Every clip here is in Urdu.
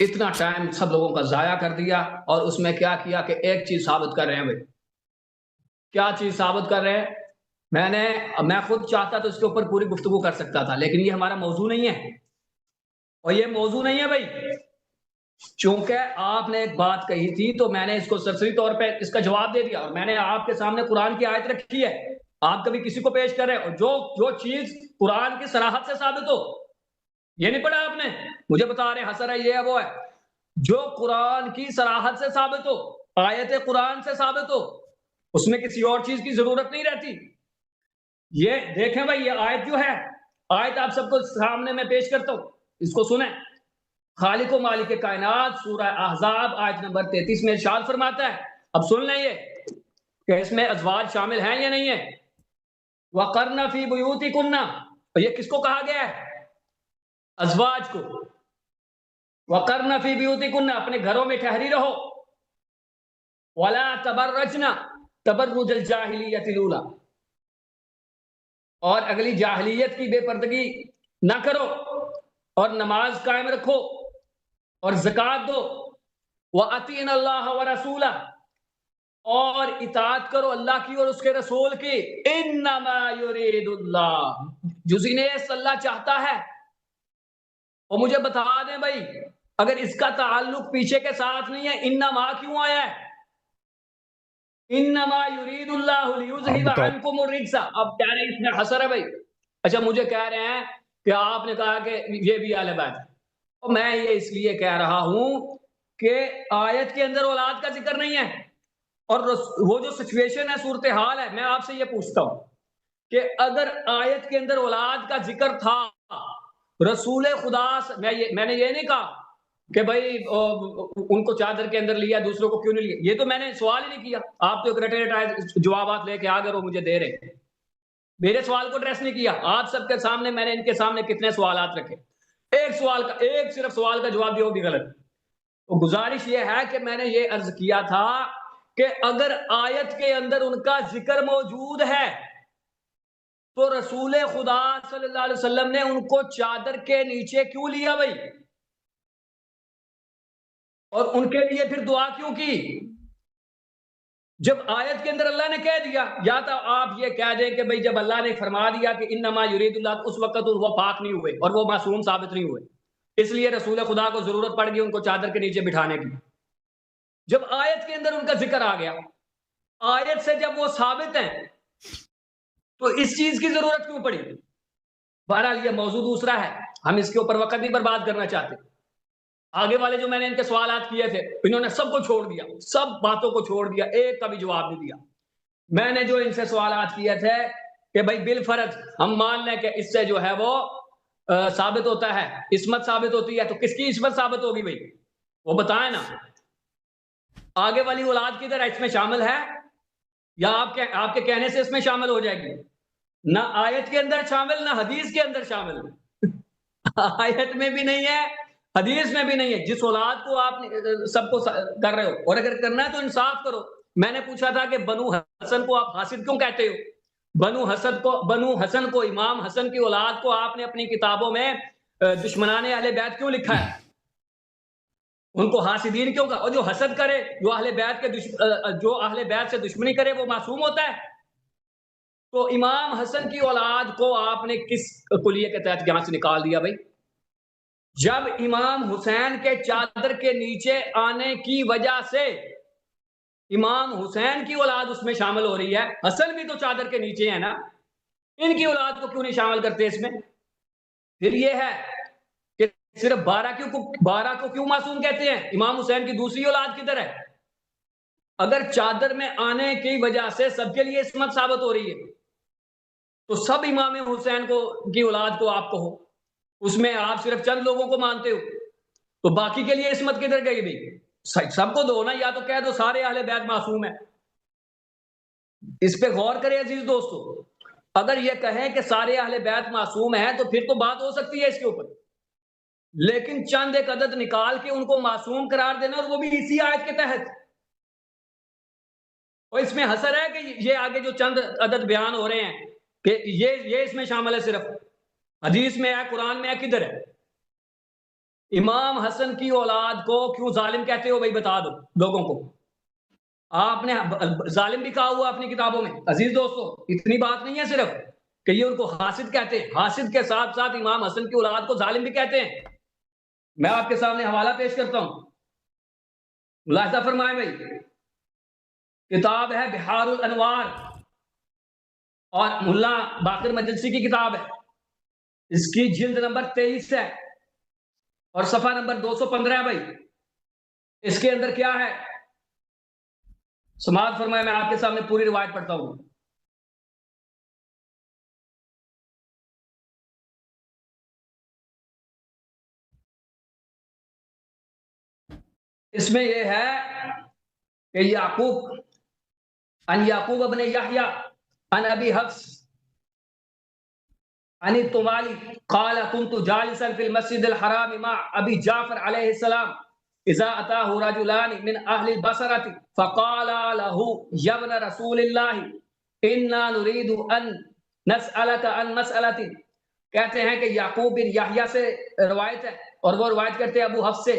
اتنا ٹائم سب لوگوں کا ضائع کر دیا، اور اس میں کیا کیا کہ ایک چیز ثابت کر رہے ہیں بھائی. کیا چیز ثابت کر رہے ہیں؟ میں خود چاہتا تو اس کے اوپر پوری گفتگو کر سکتا تھا، لیکن یہ ہمارا موضوع نہیں ہے، اور یہ موضوع نہیں ہے بھائی. چونکہ آپ نے ایک بات کہی تھی تو میں نے اس کو سرسری طور پہ اس کا جواب دے دیا، اور میں نے آپ کے سامنے قرآن کی آیت رکھی ہے. آپ کبھی کسی کو پیش کر رہے ہیں جو چیز قرآن کی صراحت سے ثابت ہو. یہ نہیں پڑھا آپ نے، مجھے بتا رہے حسر ہے، یہ ہے وہ ہے. جو قرآن کی صراحت سے ثابت ہو، آیت قرآن سے ثابت ہو، اس میں کسی اور چیز کی ضرورت نہیں رہتی. یہ دیکھیں بھائی، یہ آیت جو ہے، آیت آپ سب کو سامنے میں پیش کرتا ہوں، اس کو سنیں. خالق و مالک کائنات سورہ احزاب آیت نمبر 33 میں ارشاد فرماتا ہے. اب سن لیں یہ کہ اس میں ازواج شامل ہیں یا نہیں ہیں. وَقَرْنَ فِي بُيُوتِكُنَّ، یہ کس کو کہا گیا ہے؟ ازواج کو. وَقَرْنَ فِي بِيُوتِكُنَّ، اپنے گھروں میں ٹھہری رہو. وَلَا تَبَرَّجْنَ تَبَرُّجَ الْجَاهِلِيَّةِ الْأُولَىٰ، اور اگلی جاہلیت کی بے پردگی نہ کرو، اور نماز قائم رکھو، اور زکوٰۃ دو. وَأَطِیعْنَ اللَّهَ وَرَسُولَهُ، اور اطاعت کرو اللہ کی اور اس کے رسول کی. انما یرید اللہ، جزینیس اللہ چاہتا ہے. اور مجھے بتا دیں بھائی، اگر اس کا تعلق پیچھے کے ساتھ نہیں ہے، انما کیوں آیا ہے؟ انما یرید اللہ آپ لیذہب بتائیں. عنکم الرجس. اب کہہ رہے ہیں اس میں حسر ہے بھائی. اچھا، مجھے کہہ رہے ہیں کہ آپ نے کہا کہ یہ بھی اہل بیت ہے، اور میں یہ اس لیے کہہ رہا ہوں کہ آیت کے اندر اولاد کا ذکر نہیں ہے، اور وہ جو سچویشن ہے، صورتحال ہے. میں آپ سے یہ پوچھتا ہوں کہ اگر آیت کے اندر اولاد کا ذکر تھا، رسول خدا میں نے یہ نہیں کہا کہ بھائی ان کو چادر کے اندر لیا، دوسروں کو کیوں نہیں لیا. یہ تو میں نے سوال ہی نہیں کیا. آپ تو ایک رٹے رٹائے جوابات لے کے آ گئے، وہ مجھے دے رہے، میرے سوال کو ایڈریس نہیں کیا. آپ سب کے سامنے میں نے ان کے سامنے کتنے سوالات رکھے، ایک صرف سوال کا جواب دیا، وہ بھی غلط. تو گزارش یہ ہے کہ میں نے یہ عرض کیا تھا کہ اگر آیت کے اندر ان کا ذکر موجود ہے تو رسول خدا صلی اللہ علیہ وسلم نے ان کو چادر کے نیچے کیوں لیا بھائی، اور ان کے لیے پھر دعا کیوں کی؟ جب آیت کے اندر اللہ نے کہہ دیا، یا تو آپ یہ کہہ دیں کہ بھائی جب اللہ نے فرما دیا کہ انما یرید اللہ، اس وقت وہ پاک نہیں ہوئے اور وہ معصوم ثابت نہیں ہوئے، اس لیے رسول خدا کو ضرورت پڑ گئی ان کو چادر کے نیچے بٹھانے کی. جب آیت کے اندر ان کا ذکر آ گیا، آیت سے جب وہ ثابت ہیں، تو اس چیز کی ضرورت کیوں پڑی؟ بہرحال یہ موضوع دوسرا ہے، ہم اس کے اوپر وقت نہیں برباد کرنا چاہتے. آگے والے جو میں نے ان کے سوالات کیے تھے، انہوں نے سب کو چھوڑ دیا، سب باتوں کو چھوڑ دیا، ایک کا بھی جواب نہیں دیا. میں نے جو ان سے سوالات کیے تھے کہ بھائی بالفرض ہم مان لیں کہ اس سے جو ہے وہ ثابت ہوتا ہے، عصمت ثابت ہوتی ہے، تو کس کی عصمت ثابت ہوگی بھائی؟ وہ بتائیں نا. آگے والی اولاد کدھر ہے، اس میں شامل ہے یا آپ کے کہنے سے اس میں شامل ہو جائے گی؟ نہ آیت کے اندر شامل، نہ حدیث کے اندر شامل. آیت میں بھی نہیں ہے، حدیث میں بھی نہیں ہے. جس اولاد کو آپ سب کو کر رہے ہو، اور اگر کرنا ہے تو انصاف کرو. میں نے پوچھا تھا کہ بنو حسن کو آپ حاسد کیوں کہتے ہو؟ بنو حسن کو امام حسن کی اولاد کو آپ نے اپنی کتابوں میں دشمنان اہل بیت کیوں لکھا ہے؟ ان کو حاسدین کیوں کہا؟ اور جو حسد کرے، جو اہل بیت سے دشمنی کرے، وہ معصوم ہوتا ہے؟ تو امام حسن کی اولاد کو آپ نے کس کلیے کے تحت یہاں سے نکال دیا بھائی؟ جب امام حسین کے چادر کے نیچے آنے کی وجہ سے امام حسین کی اولاد اس میں شامل ہو رہی ہے، حسن بھی تو چادر کے نیچے ہے نا، ان کی اولاد کو کیوں نہیں شامل کرتے اس میں؟ پھر یہ ہے کہ صرف 12 کو کیوں معصوم کہتے ہیں؟ امام حسین کی دوسری اولاد کدھر ہے؟ اگر چادر میں آنے کی وجہ سے سب کے لیے عصمت ثابت ہو رہی ہے، تو سب امام حسین کی اولاد کو آپ کہو، اس میں آپ صرف چند لوگوں کو مانتے ہو، تو باقی کے لیے عصمت کدھر گئی بھائی؟ سب کو دو نا، یا تو کہہ دو سارے اہل بیت معصوم ہیں. اس پہ غور کریں عزیز دوستو. اگر یہ کہیں کہ سارے اہل بیت معصوم ہیں تو پھر تو بات ہو سکتی ہے اس کے اوپر، لیکن چند ایک عدد نکال کے ان کو معصوم قرار دینا، اور وہ بھی اسی آیت کے تحت. اور اس میں حسر ہے کہ یہ آگے جو چند عدد بیان ہو رہے ہیں کہ یہ اس میں شامل ہے، صرف حدیث میں ہے، قرآن میں ہے، کدھر ہے؟ امام حسن کی اولاد کو کیوں ظالم کہتے ہو بھائی بتا دو لوگوں کو. آپ نے ظالم بھی کہا ہوا اپنی کتابوں میں. عزیز دوستو اتنی بات نہیں ہے صرف کہ یہ ان کو حاسد کہتے ہیں، حاسد کے ساتھ ساتھ امام حسن کی اولاد کو ظالم بھی کہتے ہیں. میں آپ کے سامنے حوالہ پیش کرتا ہوں، ملاحظہ فرمائیں بھائی. کتاب ہے بحار الانوار اور ملا باقر مجلسی کی کتاب ہے. اس کی جلد نمبر 23 ہے اور صفحہ نمبر 215 ہے بھائی. اس کے اندر کیا ہے سماعت فرمائے، میں آپ کے سامنے پوری روایت پڑھتا ہوں. اس میں یہ ہے کہ یعقوب ان یعقوب ابن یحییٰ ان ابی حفص عن الطوالي قال كنت جالسا في المسجد الحرام مع ابي جعفر عليه السلام اذا اتاه رجلان من اهل البصره فقال له يا ابن رسول الله انا نريد ان نسالك عن مساله. کہتے ہیں کہ یعقوب بن یحییٰ سے روایت ہے اور وہ روایت کرتے ہیں ابو حفص سے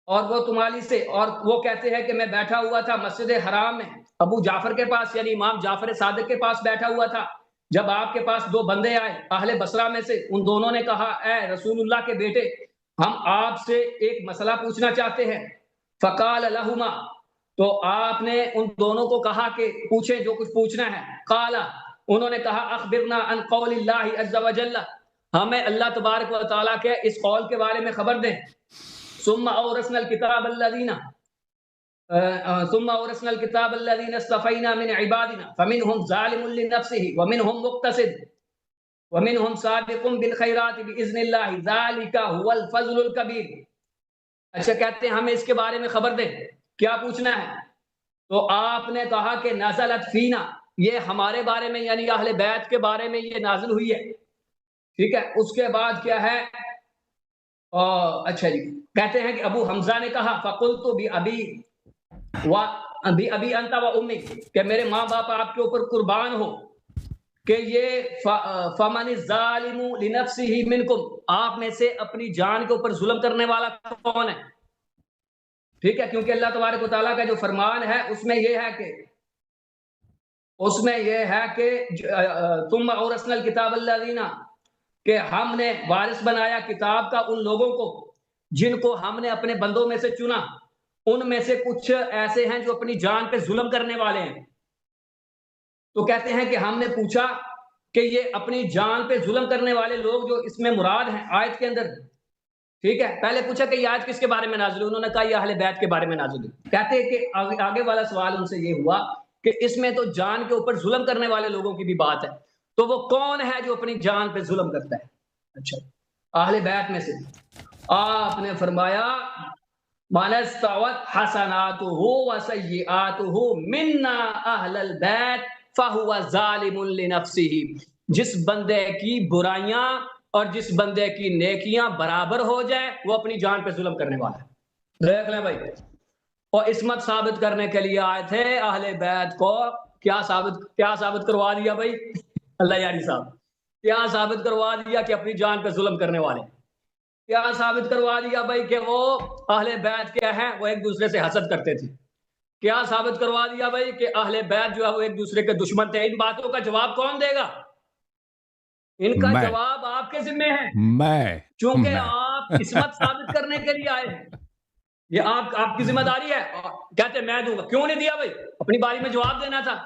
اور وہ تمالی سے، اور وہ کہتے ہیں کہ میں بیٹھا ہوا تھا مسجد حرام میں ابو جعفر کے پاس، یعنی امام جعفر صادق کے پاس بیٹھا ہوا تھا. جب آپ کے پاس دو بندے آئے اہل بصرہ میں سے، ان دونوں نے کہا اے رسول اللہ کے بیٹے ہم آپ سے ایک مسئلہ پوچھنا چاہتے ہیں. فقال لہما، تو آپ نے ان دونوں کو کہا کہ پوچھیں جو کچھ پوچھنا ہے. قال، انہوں نے کہا اخبرنا عن قول اللہ عز وجل، ہمیں اللہ تبارک و تعالیٰ کے اس قول کے بارے میں خبر دیں. ثم اورثنا الكتاب الذين اصطفينا من عبادنا فمنهم ظالم لنفسه ومنهم مقتصد ومنهم سابق بالخيرات باذن الله ذلك هو الفضل الكبير. اچھا کہتے ہیں ہمیں اس کے بارے میں خبر دیں، کیا پوچھنا ہے؟ تو آپ نے کہا کہ نزلت فینا، یہ ہمارے بارے میں یعنی اہل بیت کے بارے میں یہ نازل ہوئی ہے. ٹھیک ہے، اس کے بعد کیا ہے؟ اچھا جی، کہتے ہیں کہ ابو حمزہ نے کہا فقلت ابی انت و امی، کہ میرے ماں باپ آپ کے اوپر قربان ہو، کہ یہ فمن الظالم لنفسه منکم، آپ میں سے اپنی جان کے اوپر ظلم کرنے والا کون ہے؟ ٹھیک ہے، کیونکہ اللہ تبارک و تعالیٰ کا جو فرمان ہے اس میں یہ ہے کہ ثم اورثنا الکتاب الذین، کہ ہم نے وارث بنایا کتاب کا ان لوگوں کو جن کو ہم نے اپنے بندوں میں سے چنا، ان میں سے کچھ ایسے ہیں جو اپنی جان پہ ظلم کرنے والے ہیں. تو کہتے ہیں کہ ہم نے پوچھا کہ یہ اپنی جان پہ ظلم کرنے والے لوگ جو اس میں مراد ہیں آیت کے اندر، ٹھیک ہے، پہلے پوچھا کہ یہ آیت کس کے بارے میں نازل ہوئی، انہوں نے کہا یہ اہل بیت کے بارے میں نازل ہوئی. کہتے ہیں کہ آگے والا سوال ان سے یہ ہوا کہ اس میں تو جان کے اوپر ظلم کرنے والے لوگوں کی بھی بات ہے، تو وہ کون ہے جو اپنی جان پہ ظلم کرتا ہے؟ اچھا، اہل بیت میں سے. آپ نے فرمایا من استوت حسناتہ وسیئاتہ منا اہل البیت فہو ظالم لنفسہ، جس بندے کی برائیاں اور جس بندے کی نیکیاں برابر ہو جائے وہ اپنی جان پہ ظلم کرنے والا ہے. دیکھ لیں بھائی، اور عصمت ثابت کرنے کے لیے آئے تھے اہل بیت کو. کیا ثابت کروا دیا بھائی اللہ یاری صاحب؟ کیا ثابت کروا دیا کہ اپنی جان پہ ظلم کرنے والے. کیا ثابت کروا دیا بھائی کہ وہ اہل بیت کیا ہیں، وہ ایک دوسرے سے حسد کرتے تھے. کیا ثابت کروا دیا بھائی کہ اہل بیت جو ہے وہ ایک دوسرے کے دشمن تھے. ان باتوں کا جواب کون دے گا؟ ان کا جواب آپ کے ذمہ ہے، چونکہ آپ عصمت ثابت کرنے کے لیے آئے ہیں. یہ آپ کی ذمہ داری ہے. کہتے میں دوں گا، کیوں نہیں دیا بھائی؟ اپنی باری میں جواب دینا تھا.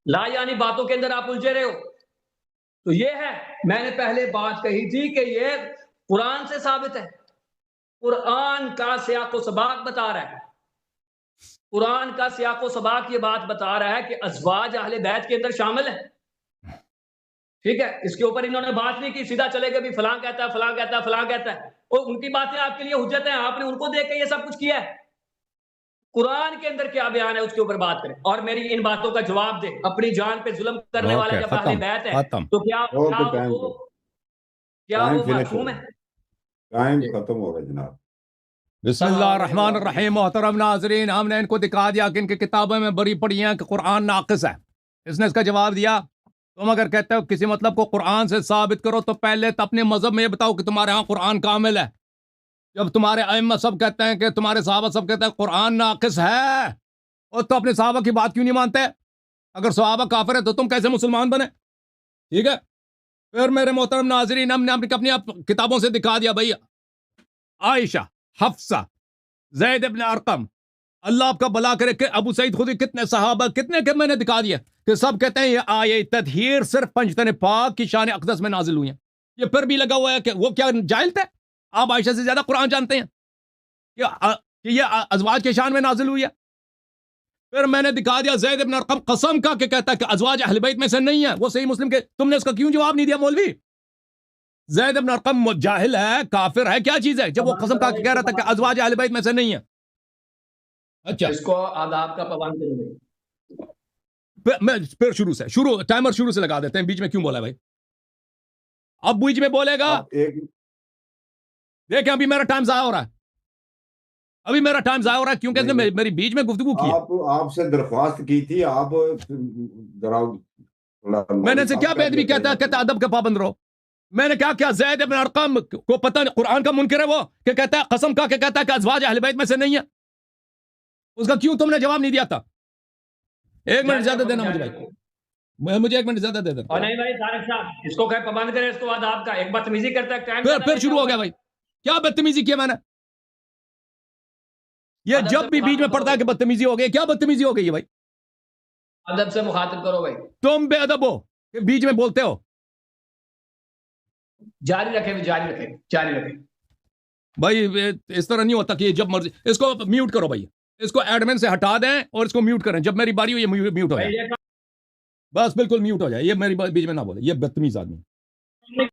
لا یعنی باتوں کے اندر آپ الجھے رہے ہو. تو یہ ہے، میں نے پہلے بات کہی تھی کہ یہ قرآن سے ثابت ہے. قرآن کا سیاق و سباق بتا رہا ہے، قرآن کا سیاق و سباق یہ بات بتا رہا ہے کہ ازواج اہل بیت کے اندر شامل ہے. ٹھیک ہے، اس کے اوپر انہوں نے بات نہیں کی، سیدھا چلے گئے بھی فلاں کہتا ہے فلاں کہتا ہے فلاں کہتا ہے، اور ان کی باتیں آپ کے لیے حجت ہیں، آپ نے ان کو دیکھ کے یہ سب کچھ کیا ہے. قرآن کے اندر کیا بیان ہے اس کے اوپر بات کریں اور میری ان باتوں کا جواب دیں. اپنی جان پہ ظلم کرنے والا جب اہل بیت ہے تو کیا وہ معصوم ہے؟ ٹائم ختم ہو گیا جناب. بسم اللہ الرحمن الرحیم. محترم ناظرین، ہم نے ان کو دکھا دیا کہ ان کی کتابوں میں بڑی پڑھی ہیں کہ قرآن ناقص ہے. اس نے اس کا جواب دیا تم اگر کہتے ہو کسی مطلب کو قرآن سے ثابت کرو تو پہلے تو اپنے مذہب میں یہ بتاؤ کہ تمہارے ہاں قرآن کامل ہے. جب تمہارے ائمہ سب کہتے ہیں کہ تمہارے صحابہ سب کہتے ہیں قرآن ناقص ہے، اور تو اپنے صحابہ کی بات کیوں نہیں مانتے؟ اگر صحابہ کافر ہے تو تم کیسے مسلمان بنے؟ ٹھیک ہے، پھر میرے محترم ناظرین، ہم نے اپنی کتابوں سے دکھا دیا بھائی، عائشہ، حفصہ، زید ابن ارقم، اللہ آپ کا بھلا کرے، کہ ابو سعید خدری، کتنے صحابہ، کتنے کہ میں نے دکھا دیا کہ سب کہتے ہیں یہ آیہ تطہیر صرف پنجتن پاک کی شان اقدس میں نازل ہوئی ہیں۔ یہ پھر بھی لگا ہوا ہے کہ وہ کیا جاہل تھے؟ آپ عائشہ سے زیادہ قرآن جانتے ہیں کہ یہ ازواج کے شان میں نازل ہوئی ہے۔ پھر میں نے دکھا دیا زید ابن ارقم قسم کا کہ کہتا ہے کہ ازواج اہل بیت میں سے نہیں ہے، وہ صحیح مسلم کے، تم نے اس کا کیوں جواب نہیں دیا مولوی؟ زید ابن ارقم جاہل ہے، کافر ہے، کیا چیز ہے جب وہ قسم کا کہہ رہا تھا کہ ازواج اہل بیت میں سے نہیں ہے؟ اچھا، اس کو آداب کا پابند کریں۔ میں پھر شروع ٹائمر شروع سے لگا دیتے ہیں، بیچ میں کیوں بولا بھائی؟ اب بیچ میں بولے گا، دیکھیں ابھی میرا ٹائم ضائع ہو رہا ہے، کیونکہ اس نے میری بیچ میں گفتگو کی۔ آپ سے درخواست کی تھی، آپ ذرا میں نے سے کیا بے ادبی کہتا ہے ادب کا پابند رہو۔ میں نے کیا زید ابن ارقم کو پتہ نہیں، قرآن کا منکر ہے وہ، کہ کہتا ہے قسم کا کہ کہتا ہے کہ ازواج اہل بیت میں سے نہیں ہے، اس کا کیوں تم نے جواب نہیں دیا تھا؟ ایک منٹ زیادہ دینا مجھے ایک منٹ زیادہ دے دینا۔ اور نہیں بھائی طارق صاحب، اس کو کہ پابند کرے، اس کو آداب کا، ایک بدتمیزی کرتا ہے، پھر شروع ہو گیا بھائی، کیا بدتمیزی کیا میں نے؟ یہ جب بھی بیچ میں پڑتا ہے کہ بدتمیزی ہو گئی، کیا بدتمیزی ہو گئی ہے بھائی؟ ادب سے مخاطب کرو بھائی، تم بے ادب ہو کہ بیچ میں بولتے ہو۔ جاری رکھیں بھائی اس طرح نہیں ہوتا کہ یہ جب مرضی، اس کو میوٹ کرو بھائی، اس کو ایڈمن سے ہٹا دیں اور اس کو میوٹ کریں، جب میری باری ہو یہ میوٹ ہو جائے، بس بالکل میوٹ ہو جائے، یہ میری بیچ میں نہ بولے، یہ بدتمیز آدمی۔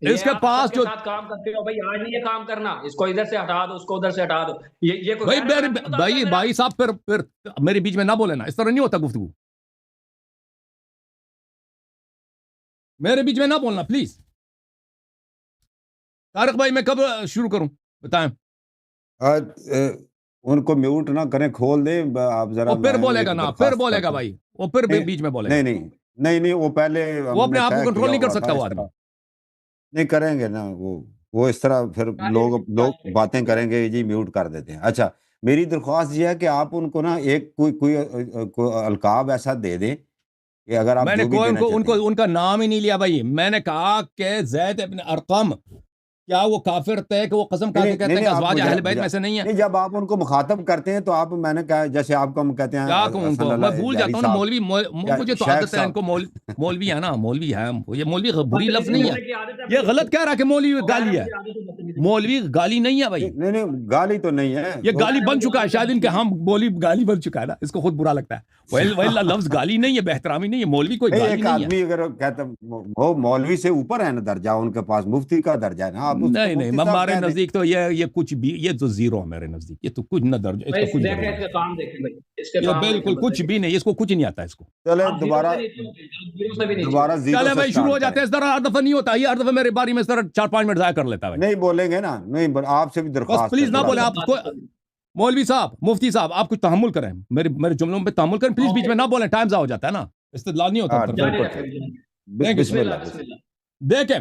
اس کے پاس جو کام کرتے ہو بھائی، آج نہیں یہ کام کرنا، اس کو ادھر سے ہٹا دو، اس کو ادھر سے ہٹا دو، یہ بھائی صاحب پھر میری بیچ میں نہ بولے نا، اس طرح نہیں ہوتا گفتگو، میرے بیچ میں نہ بولنا پلیز۔ طارق بھائی میں کب شروع کروں بتائیں؟ ان کو میوٹ نہ کریں، کھول دیں آپ ذرا، پھر بولے گا نا، پھر بولے گا بھائی، وہ پھر بیچ میں بولے گا۔ نہیں وہ پہلے وہ اپنے آپ کو کنٹرول نہیں کر سکتا، وہ آدمی نہیں کریں گے نا، وہ اس طرح پھر لوگ باتیں کریں گے جی میوٹ کر دیتے ہیں۔ اچھا، میری درخواست یہ ہے کہ آپ ان کو نا ایک کوئی القاب ایسا دے دیں کہ اگر آپ، میں نے ان کا نام ہی نہیں لیا بھائی، میں نے کہا کہ زید ابن ارقم کیا وہ کافر تھے کہ وہ قسم کھا کے کہتے ہیں کہ ازواج اہل بیت میں سے نہیں ہے؟ جب آپ ان کو مخاطب کرتے ہیں تو آپ، میں نے کہا جیسے آپ کو ہم کہتے ہیں، کیا کہوں ان کو، میں بھول جاتا ہوں نا مولوی، مجھے تو عادت ہے ان کو، مولوی ہے نا، مولوی ہے، یہ مولوی بری لفظ نہیں ہے، یہ غلط کہہ رہا کہ مولوی گالی ہے، مولوی گالی نہیں ہے بھائی، نہیں گالی تو نہیں ہے، یہ گالی بن چکا ہے شاید ان کے، ہم مولوی گالی بن چکا ہے نا، اس کو خود برا لگتا ہے، ویلا لفظ گالی نہیں ہے، بہترامی نہیں ہے، مولوی کوئی گالی نہیں ہے۔ ایک آدمی اگر کہتا وہ مولوی سے اوپر ہے نا درجہ، ان کے پاس مفتی کا درجہ ہے نا، نہیں ہمارے نزدیک تو یہ کچھ بھی، یہ تو زیرو ہے میرے نزدیک، یہ تو کچھ نہ درجہ، اس کا کچھ بالکل کچھ بھی نہیں، اس کو کچھ نہیں آتا اس کو۔ چلے دوبارہ چلے بھائی شروع ہو جاتے ہیں، اس طرح ہر دفعہ نہیں ہوتا، یہ ہر دفعہ میرے باری میں اس طرح 4-5 منٹ ضائع کر لیتا ہے۔ نہیں بولیں گے نا، نہیں آپ سے بھی درخواست، بس پلیز نہ بولیں آپ کو، مولوی صاحب، مفتی صاحب، آپ کچھ تحمل کریں، میرے جملوں پہ تحمل کریں پلیز، بیچ میں نہ بولیں، ٹائم ضائع ہو جاتا ہے نا، استدلال نہیں ہوتا۔ بسم اللہ۔ دیکھیں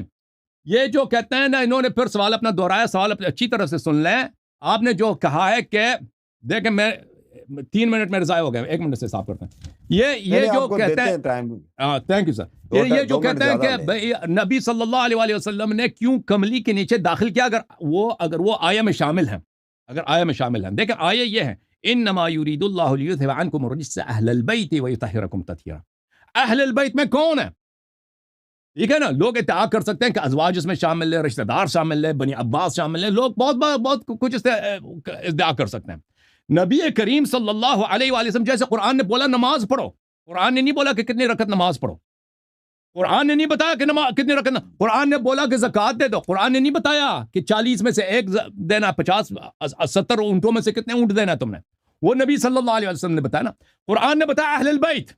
یہ جو کہتے ہیں نا، انہوں نے پھر سوال اپنا دہرایا، سوال اپنے اچھی طرح سے سن لیں۔ آپ نے جو کہا ہے کہ دیکھیں، میں 3 منٹ میرے ضائع ہو گئے، 1 منٹ سے حساب کرتے ہیں۔ یہ جو کہتے ہیں، تھینک یو سر، یہ جو کہتے ہیں کہ نبی صلی اللہ علیہ وسلم نے کیوں کملی کے نیچے داخل کیا، اگر وہ آیہ میں شامل ہیں، دیکھیں آیہ یہ ہے، انما یرید اللہ لیذھب عنکم الرجس اہل البیت ویطہرکم تطہیرا۔ اہل البیت میں کون ہے؟ ٹھیک ہے نا، لوگ ادعا کر سکتے ہیں کہ ازواج اس میں شامل ہے، رشتہ دار شامل ہے، بنی عباس شامل ہے، لوگ بہت کچھ ادعا کر سکتے ہیں۔ نبی کریم صلی اللہ علیہ وآلہ وسلم، جیسے قرآن نے بولا نماز پڑھو، قرآن نے نہیں بولا کہ کتنی رکعت نماز پڑھو، قرآن نے نہیں بتایا کہ کتنی رکعت، قرآن نے بولا کہ زکوٰۃ دے دو، قرآن نے نہیں بتایا کہ 40 میں سے 1 دینا، 50 70 اونٹوں میں سے کتنے اونٹ دینا تم نے، وہ نبی صلی اللہ علیہ وسلم نے بتایا نا، قرآن نے بتایا اہل البیت۔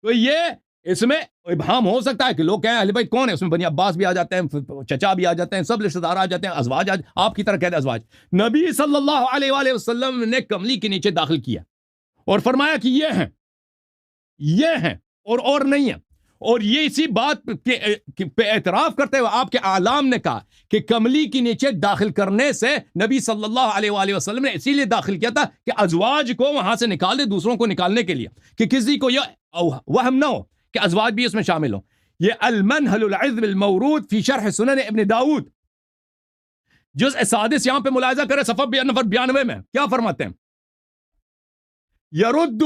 تو یہ اس میں ابہام ہو سکتا ہے کہ لوگ کہیں اہل بیت کون ہے، اس میں بنی عباس بھی آ جاتے ہیں، چچا بھی آ جاتے ہیں، سب رشتہ دار آ جاتے ہیں، ازواج آپ کی طرح کہتے ہیں ازواج۔ نبی صلی اللہ علیہ وآلہ وسلم نے کملی کے نیچے داخل کیا اور فرمایا کہ یہ ہیں اور نہیں ہیں۔ اور یہ اسی بات پہ اعتراف کرتے ہوئے آپ کے اعلام نے کہا کہ کملی کے نیچے داخل کرنے سے نبی صلی اللہ علیہ وآلہ وسلم نے اسی لیے داخل کیا تھا کہ ازواج کو وہاں سے نکال دے دوسروں کو نکالنے کے لیے، کہ کسی کو یہ وہم نہ ہو کہ ازواج بھی اس میں شامل ہوں۔ یہ المنہل العذب المورود فی شرح سنن ابن داود جزء 6 یہاں پہ ملاحظہ کرے صفحہ نمبر 92 میں کیا فرماتے ہیں؟ یرد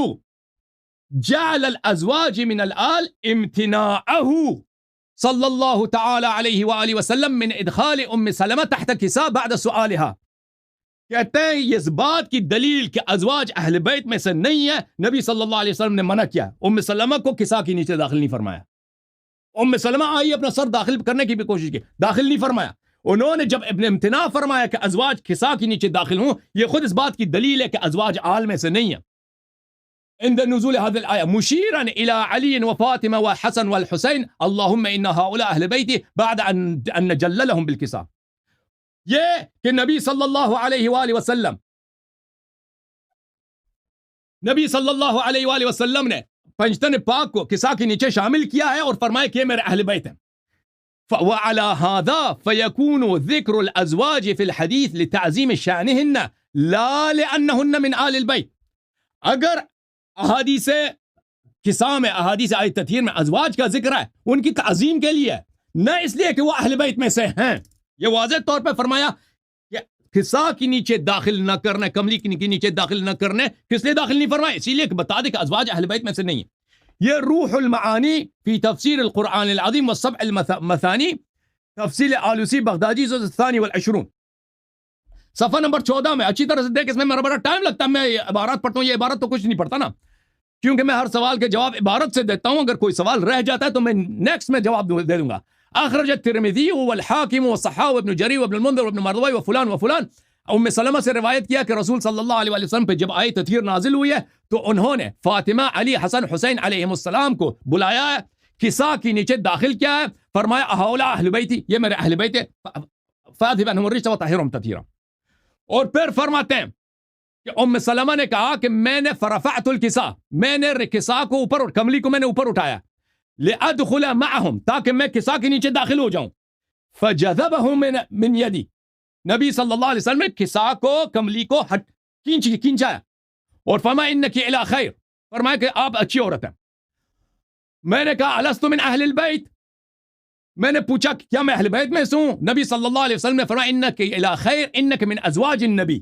جعل الازواج من الآل امتناعه صلی اللہ تعالی علیہ وآلہ وسلم من ادخال ام سلمہ تحت کساء بعد سؤالها، کہتے ہیں یہ اس بات کی دلیل کہ ازواج اہل بیت میں سے نہیں ہے، نبی صلی اللہ علیہ وسلم نے منع کیا، ام سلمہ کو کساء کے نیچے داخل نہیں فرمایا۔ ام سلمہ آئی اپنا سر داخل کرنے کی بھی کوشش کی، داخل نہیں فرمایا۔ انہوں نے جب ابن امتناع فرمایا کہ ازواج کساء کے نیچے داخل ہوں، یہ خود اس بات کی دلیل ہے کہ ازواج آل میں سے نہیں ہیں۔ عند نزول هذه الآية مشيرا إلى علي وفاطمة والحسن والحسين اللهم إن هؤلاء أهل بيتي بعد أن نجللهم بالكساء، یہ کہ نبی صلی اللہ علیہ وآلہ وسلم نے پنجتن پاک کو کساء کے نیچے شامل کیا ہے اور فرمایا کہ یہ میرے اہل بیت ہیں۔ وعلى هذا فيكون ذكر الأزواج في الحديث لتعظيم شأنهن لا لأنهن من آل البيت۔ اگر احادیث کساء میں، احادیث آیت تطہیر میں ازواج کا ذکر ہے ان کی تعظیم کے لیے، نہ اس لیے کہ وہ اہل بیت میں سے ہیں۔ یہ واضح طور پہ فرمایا کہ کساء کی نیچے داخل نہ کرنے، کملی کی نیچے داخل نہ کرنے، کس لیے داخل نہیں فرمایا؟ اسی لیے کہ بتا دے کہ ازواج اہل بیت میں سے نہیں ہیں۔ یہ روح المعانی فی تفسیر القرآن العظیم والسبع المثانی، تفصیل آلوسی بغدادی جزء 22 صفحہ نمبر 14 میں اچھی طرح سے دیکھ، اس میں میرا بڑا ٹائم لگتا ہے، میں یہ عبارات پڑھتا ہوں، یہ عبارت تو کچھ نہیں پڑھتا نا، کیونکہ میں ہر سوال کے جواب عبارت سے دیتا ہوں، اگر کوئی سوال رہ جاتا ہے تو میں نیکسٹ میں جواب دے دوں گا۔ اخرج الترمذی والحاکم والصحاح وابن جریر وابن المنذر وابن مردوی وفلان وفلان، ام سلمہ سے روایت کیا کہ رسول صلی اللہ علیہ وسلم پہ جب آیت تطہیر نازل ہوئی ہے تو انہوں نے فاطمہ، علی، حسن، حسین علیہم السلام کو بلایا ہے، کساء کی نیچے داخل کیا ہے، فرمایا اہؤلاء اہل بیتی، یہ میرے اہل بیت ہے، فاذهب عنهم الرجس وطهرهم تطہیرا۔ اور پھر فرماتے ہیں کہ ام سلمہ نے کہا کہ میں نے فرفعت الکساء، میں نے کساء کو اوپر، کملی کو میں نے اوپر اٹھایا، لأدخل معهم، تاکہ میں کساء کے نیچے داخل ہو جاؤں، فجذبه من یدی، نبی صلی اللہ علیہ وسلم نے کساء کو، کملی کو کھینچایا اور فرمایا انکی الی خیر، فرمایا کہ آپ اچھی عورت ہیں۔ میں نے کہا الست من اہل البیت، میں نے پوچھا کہ کیا میں اہل بیت میں سے ہوں؟ نبی صلی اللہ علیہ وسلم نے فرمایا انکی الی خیر انک من ازواج النبی،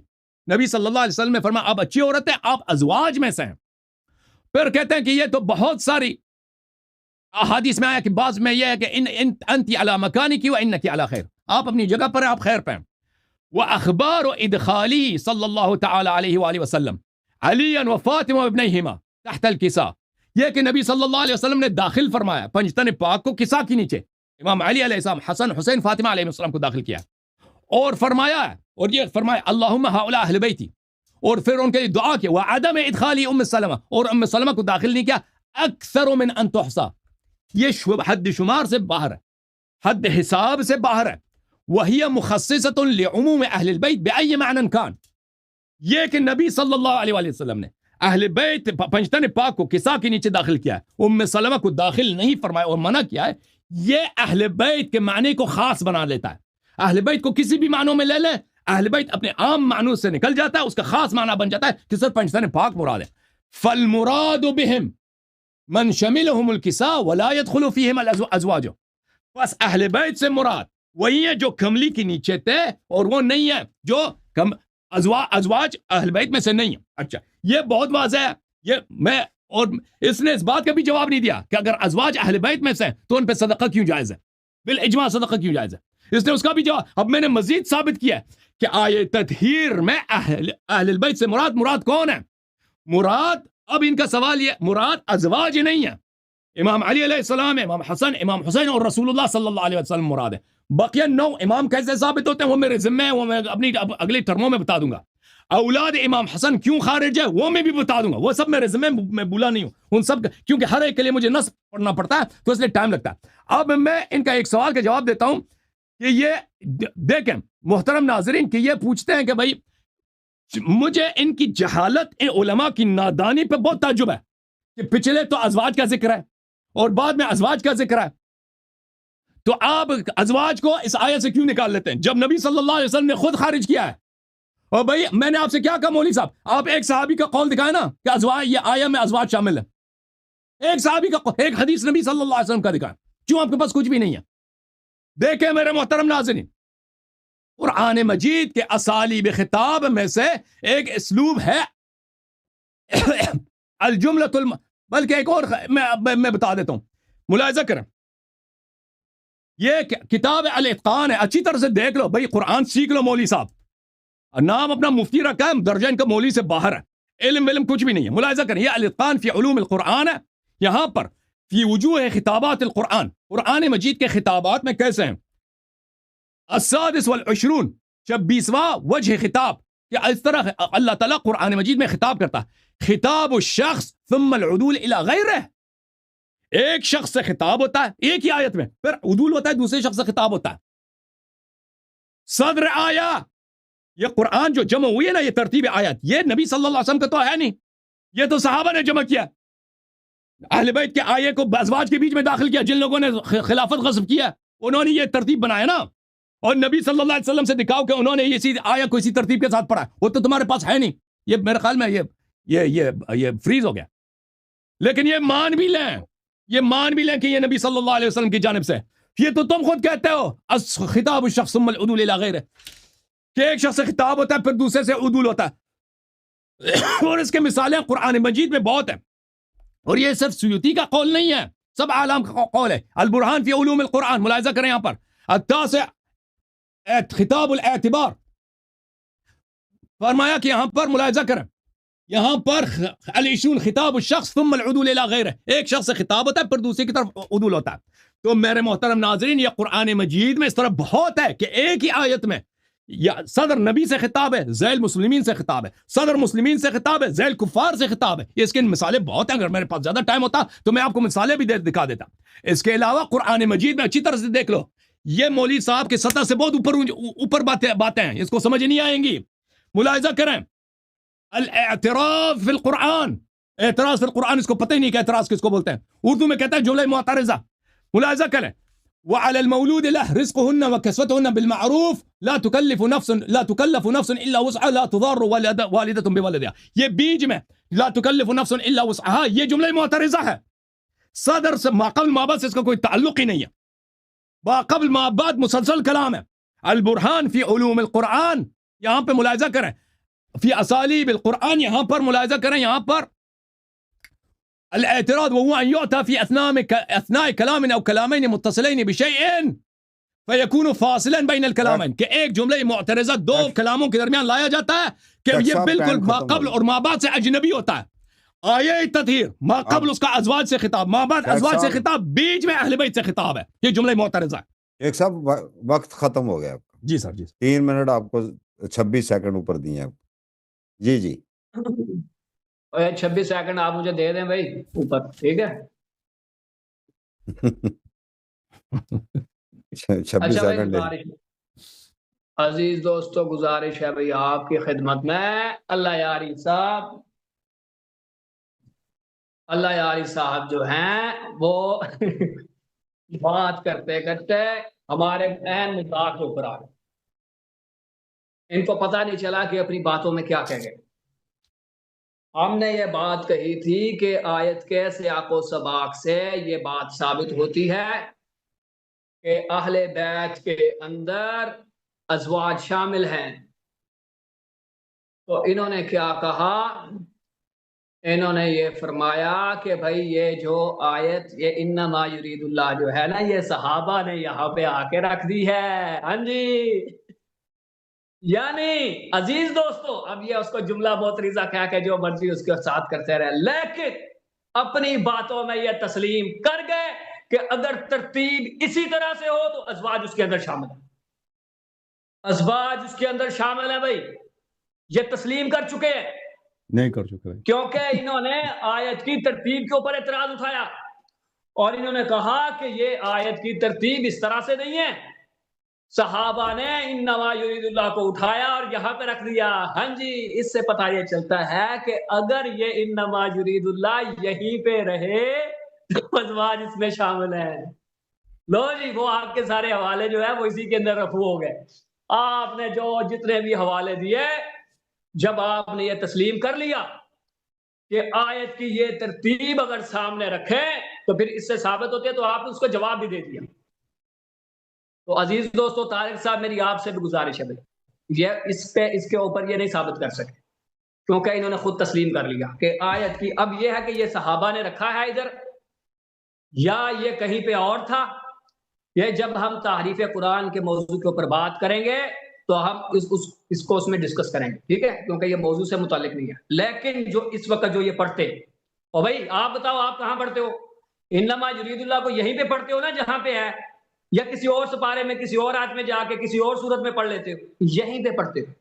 نبی صلی اللہ علیہ وسلم نے فرمایا آپ اچھی عورت ہیں، آپ ازواج میں سے ہیں۔ پھر کہتے ہیں کہ یہ تو بہت ساری احادیث میں آیا کہ بعض میں یہ ہے کہ انت علی مکانک وانک علی خیر، آپ اپنی جگہ پر ہیں، آپ خیر پہ ہیں۔ واخبار ادخالی صلی اللہ تعالی علیہ وآلہ وسلم علی و فاطمہ وابنیہما تحت الکساء، یہ کہ نبی صلی اللہ علیہ وسلم نے داخل فرمایا پنجتن پاک کو کساء کے نیچے، امام علی علیہ السلام، حسن، حسین، فاطمہ علیہ السلام کو داخل کیا اور فرمایا، اور یہ فرمایا اللہم ہؤلاء اہل بیتی، اور پھر ان کے لیے دعا کی وعدم ادخالی ام سلمہ، اور ام سلمہ کو داخل نہیں کیا، اکثر من ان تحصى، یہ حد شمار سے باہر ہے، حد حساب سے باہر ہے، وہی مخصصۃ لعموم اہل البیت بأي معنى کان، یہ کہ نبی صلی اللہ علیہ وآلہ وسلم نے اہل بیت پنجتن پاک کو کساء کے نیچے داخل کیا ہے، ام سلمہ کو داخل نہیں فرمایا اور منع کیا ہے، یہ اہل بیت کے معنی کو خاص بنا لیتا ہے۔ اہل بیت کو کسی بھی معنوں میں لے لیں، اہل بیت اپنے عام معنوں سے نکل جاتا ہے، اس کا خاص معنی بن جاتا ہے کہ صرف پنجتن پاک مراد ہے۔ فالمراد بهم من شملهم الکساء ولا يدخل فيهم الازواج، بس اہل بیت سے مراد وہی ہے جو کملی کے نیچے تھے اور وہ نہیں ہے جو ازواج اہل بیت میں سے نہیں ہے۔ اچھا، یہ بہت واضح ہے، یہ میں، اور اس نے اس بات کا بھی جواب نہیں دیا کہ اگر ازواج اہل بیت میں سے ہیں تو ان پہ صدقہ کیوں جائز ہے، بالاجماع صدقہ کیوں جائز ہے، اس نے اس کا بھی جواب۔ اب میں نے مزید ثابت کیا کہ آیت تطہیر میں اہل البیت سے مراد کون ہے؟ مراد، اب ان کا سوال یہ، مراد ازواج نہیں ہے، امام علی علیہ السلام، امام حسن، امام حسین اور رسول اللہ صلی اللہ علیہ وسلم مراد ہے۔ بقیہ 9 امام کیسے ثابت ہوتے ہیں وہ میرے ذمہ ہے، وہ میں اپنی اگلی ٹرموں میں بتا دوں گا۔ اولاد امام حسن کیوں خارج ہے وہ میں بھی بتا دوں گا، وہ سب میرے ذمہ، میں بولا نہیں ہوں ان سب کا، کیونکہ ہر ایک کے لیے مجھے نص پڑھنا پڑتا ہے تو اس لیے ٹائم لگتا ہے۔ اب میں ان کا ایک سوال کا جواب دیتا ہوں کہ یہ دیکھیں محترم ناظرین، کہ یہ پوچھتے ہیں کہ بھائی مجھے ان کی جہالت، ان علماء کی نادانی پہ بہت تعجب ہے کہ پچھلے تو ازواج کا ذکر ہے اور بعد میں ازواج کا ذکر ہے. تو آپ ازواج کو اس آیت سے کیوں نکال لیتے ہیں جب نبی صلی اللہ علیہ وسلم نے خود خارج کیا ہے؟ اور بھائی میں نے آپ سے کیا کہا مولوی صاحب, آپ ایک صحابی کا قول دکھائیں نا کہ ازواج, یہ آیت میں ازواج شامل ہے. ایک صحابی کا ایک حدیث نبی صلی اللہ علیہ وسلم کا دکھائیں. کیوں آپ کے پاس کچھ بھی نہیں ہے؟ دیکھیں میرے محترم ناظرین, قرآن مجید کے اسالیب خطاب میں سے ایک اسلوب ہے الجملۃ بلکہ ایک اور میں بتا دیتا ہوں, ملاحظہ کریں. یہ کتاب الاتقان ہے, اچھی طرح سے دیکھ لو بھائی, قرآن سیکھ لو مولوی صاحب. نام اپنا مفتی رکھا ہے, درجہ ان کا مولوی سے باہر ہے, علم کچھ بھی نہیں ہے. ملاحظہ کریں, یہ الاتقان فی علوم القرآن ہے. یہاں پر فی وجوہ خطابات القرآن, قرآن مجید کے خطابات میں کیسے ہیں؟ السادس والعشرون, 26واں وجہ خطاب, کہ اس طرح اللہ تعالیٰ قرآن مجید میں خطاب کرتا ہے. خطاب الشخص ثم العدول الى غیرہ, ایک شخص سے خطاب ہوتا ہے ایک ہی آیت میں, پھر عدول ہوتا ہے, دوسرے شخص سے خطاب ہوتا ہے. صدر آیا, یہ قرآن جو جمع ہوئی ہے نا, یہ ترتیب آیت, یہ نبی صلی اللہ علیہ وسلم کا تو ہے نہیں, یہ تو صحابہ نے جمع کیا. اہل بیت کے آیے کو ازواج کے بیچ میں داخل کیا, جن لوگوں نے خلافت غصب کیا انہوں نے یہ ترتیب بنایا نا, اور نبی صلی اللہ علیہ وسلم سے دکھاؤ کہ انہوں نے یہ آیا کو اسی ترتیب کے ساتھ پڑھا, وہ تو تمہارے پاس ہے نہیں. یہ میرے خیال میں یہ فریز ہو گیا. لیکن یہ مان بھی لیں کہ یہ نبی صلی اللہ علیہ وسلم کی جانب سے. یہ تو تم خود کہتے ہو خطاب الشخص ثم العدول الى غیرہ, کہ ایک شخص سے خطاب ہوتا ہے پھر دوسرے سے عدول ہوتا ہے. اور اس کے مثالیں قرآن مجید میں بہت ہیں, اور یہ صرف سیوطی کا قول نہیں ہے, سب عالم کا قول ہے. البرہان فی علوم القرآن, ملاحظہ کریں یہاں پر. التاسع خطاب الاعتبار, فرمایا کہ یہاں پر ملاحظہ کریں, یہاں پر العشرون خطاب الشخص ثم العدول الى غیرہ, ایک شخص سے خطاب ہوتا ہے پھر دوسرے کی طرف عدول ہوتا ہے. تو میرے محترم ناظرین, یہ قرآن مجید میں اس طرح بہت ہے کہ ایک ہی آیت میں یا صدر نبی سے خطاب ہے, ذیل مسلمین سے خطاب ہے, صدر مسلمین سے خطاب ہے, ذیل کفار سے خطاب ہے. یہ اس کی مثالیں بہت ہیں, اگر میرے پاس زیادہ ٹائم ہوتا تو میں آپ کو مثالیں بھی دکھا دیتا. اس کے علاوہ قرآن مجید میں اچھی طرح سے دیکھ لو, یہ مولوی صاحب کے سطح سے بہت اوپر باتیں ہیں, اس کو سمجھ نہیں آئیں گی. ملاحظہ کریں, الاعتراض فی القرآن, اعتراض فی القرآن, اس کو پتہ ہی نہیں کہ اعتراض کس کو بولتے ہیں. اردو میں کہتا ہے جملہ معترضہ. ملاحظہ کریں, وعلى المولود له رزقهن وكسوتهن بالمعروف لا تكلف نفس الا وسعها لا تضار والدة بولدها. یہ بیچ میں لا تكلف نفس الا وسعها, یہ جملہ معترضہ ہے. صدر سے ما قبل ما بعد سے اس کا کوئی تعلق ہی نہیں ہے, ما قبل ما بعد مسلسل کلام ہے. البرہان فی علوم القرآن, یہاں پہ ملاحظہ کریں, فی اسالیب القرآن, یہاں پر ملاحظہ کریں, یہاں پر الاعتراض وهو ان يؤتى في اثناء كلام او كلامين متصلين بشيء فيكون فاصلا بين الكلامين, کہ ایک جملہ معترضہ دو کلاموں کے درمیان لایا جاتا ہے کہ یہ بالکل ما قبل اور ما بعد سے اجنبی ہوتا ہے. آیہ تطہیر ما قبل اس کا ازواج سے خطاب, ما بعد ازواج سے خطاب, بیچ میں اہل بیت سے خطاب ہے. یہ جملہ معترضہ ہے. ایک صاحب وقت ختم ہو گیا آپ کا. جی سر, جی 3 منٹ آپ کو 26 سیکنڈ اوپر دیے ہیں. جی 26 سیکنڈ آپ مجھے دے دیں بھائی اوپر, ٹھیک ہے. 26 سیکنڈ. عزیز دوستو, گزارش ہے بھائی آپ کی خدمت میں, اللہ یاری صاحب جو ہیں وہ بات کرتے ہمارے عین مذاق کے اوپر آ گئے. ان کو پتہ نہیں چلا کہ اپنی باتوں میں کیا کہہ گئے. ہم نے یہ بات کہی تھی کہ آیت کے سیاق و سباق سے یہ بات ثابت ہوتی ہے کہ اہل بیت کے اندر ازواج شامل ہیں. تو انہوں نے کیا کہا, انہوں نے یہ فرمایا کہ بھائی یہ جو آیت, یہ انما یرید اللہ جو ہے نا, یہ صحابہ نے یہاں پہ آ کے رکھ دی ہے. ہاں جی, یعنی عزیز دوستو, اب یہ اس کو جملہ معترضہ کہہ کے جو مرضی اس کے ساتھ کرتے رہے, لیکن اپنی باتوں میں یہ تسلیم کر گئے کہ اگر ترتیب اسی طرح سے ہو تو ازواج اس کے اندر شامل ہے. ازواج اس کے اندر شامل ہے بھائی, یہ تسلیم کر چکے ہیں. نہیں کر چکے, کیونکہ انہوں نے آیت کی ترتیب کے اوپر اعتراض اٹھایا اور انہوں نے کہا کہ یہ آیت کی ترتیب اس طرح سے نہیں ہے. صحابہ نے انما یرید اللہ کو اٹھایا اور یہاں پہ رکھ دیا. ہاں جی, اس سے پتہ یہ چلتا ہے کہ اگر یہ انما یرید اللہ یہیں پہ رہے تو ازواج اس میں شامل ہیں. لو جی وہ آپ کے سارے حوالے جو ہے وہ اسی کے اندر رفع ہو گئے. آپ نے جو جتنے بھی حوالے دیے جب آپ نے یہ تسلیم کر لیا کہ آیت کی یہ ترتیب اگر سامنے رکھیں تو پھر اس سے ثابت ہوتے ہیں تو آپ نے اس کو جواب بھی دے دیا. تو عزیز دوستو طارق صاحب میری آپ سے بھی گزارش ہے یہ اس کے اوپر یہ نہیں ثابت کر سکے کیونکہ انہوں نے خود تسلیم کر لیا کہ آیت کی اب یہ ہے کہ یہ صحابہ نے رکھا ہے ادھر یا یہ کہیں پہ اور تھا. یہ جب ہم تحریف قرآن کے موضوع کے اوپر بات کریں گے تو ہم اس کو اس میں ڈسکس کریں گے, ٹھیک ہے, کیونکہ یہ موضوع سے متعلق نہیں ہے. لیکن جو اس وقت جو یہ پڑھتے اور بھائی آپ بتاؤ آپ کہاں پڑھتے ہو؟ انما یرید اللہ کو یہیں پہ پڑھتے ہو نا جہاں پہ ہے, یا کسی اور سپارے میں کسی اور آیت میں جا کے کسی اور صورت میں پڑھ لیتے ہو؟ یہیں پہ پڑھتے ہو.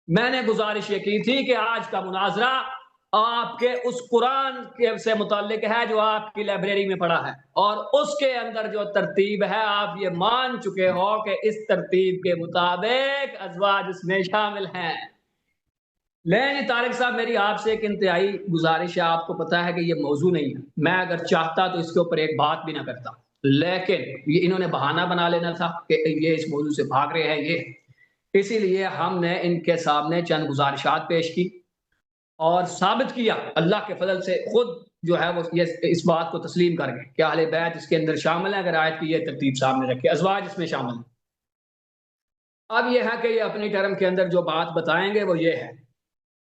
میں نے گزارش یہ کی تھی کہ آج کا مناظرہ آپ کے اس قرآن سے متعلق ہے جو آپ کی لائبریری میں پڑا ہے, اور اس کے اندر جو ترتیب ہے آپ یہ مان چکے ہو کہ اس ترتیب کے مطابق ازواج اس میں شامل ہیں. لیکن طارق صاحب میری آپ سے ایک انتہائی گزارش ہے, آپ کو پتا ہے کہ یہ موضوع نہیں ہے, میں اگر چاہتا تو اس کے اوپر ایک بات بھی نہ کرتا, لیکن یہ انہوں نے بہانہ بنا لینا تھا کہ یہ اس موضوع سے بھاگ رہے ہیں یہ, اسی لیے ہم نے ان کے سامنے چند گزارشات پیش کی اور ثابت کیا اللہ کے فضل سے خود جو ہے وہ اس بات کو تسلیم کر گئے کہ اہل بیت اس کے اندر شامل ہیں اگر آیت کی یہ ترتیب سامنے رکھے, ازواج اس میں شامل ہیں. اب یہ ہے کہ یہ اپنی ٹرم کے اندر جو بات بتائیں گے وہ یہ ہے,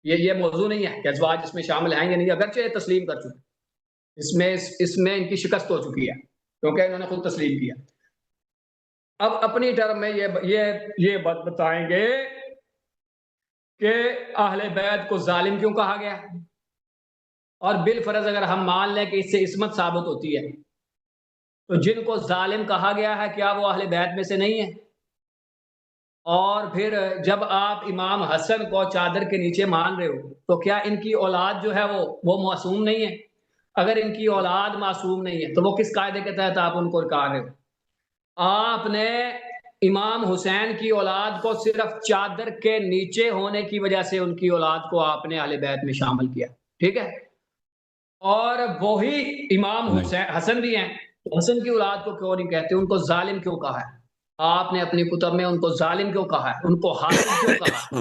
یہ موضوع نہیں ہے کہ ازواج اس میں شامل ہیں یا نہیں, اگرچہ یہ تسلیم کر چکے, اس میں ان کی شکست ہو چکی ہے کیونکہ انہوں نے خود تسلیم کیا. اب اپنی ٹرم میں یہ بات بتائیں گے کہ اہل بیت کو ظالم کیوں کہا گیا, اور بالفرض اگر ہم مان لیں کہ اس سے عصمت ثابت ہوتی ہے تو جن کو ظالم کہا گیا ہے کیا وہ اہل بیت میں سے نہیں ہے؟ اور پھر جب آپ امام حسن کو چادر کے نیچے مان رہے ہو تو کیا ان کی اولاد جو ہے وہ معصوم نہیں ہے؟ اگر ان کی اولاد معصوم نہیں ہے تو وہ کس قاعدے کے تحت آپ ان کو کہا رہے ہو؟ آپ نے امام حسین کی اولاد کو صرف چادر کے نیچے ہونے کی وجہ سے ان کی اولاد کو آپ نے اہل بیت میں شامل کیا, ٹھیک ہے, اور وہی امام حسن بھی ہیں, حسن کی اولاد کو کیوں نہیں کہتے, ان کو ظالم کیوں کہا ہے؟ آپ نے اپنی کتب میں ان کو ظالم کیوں کہا ہے, ان کو حاسد کیوں کہا ہے,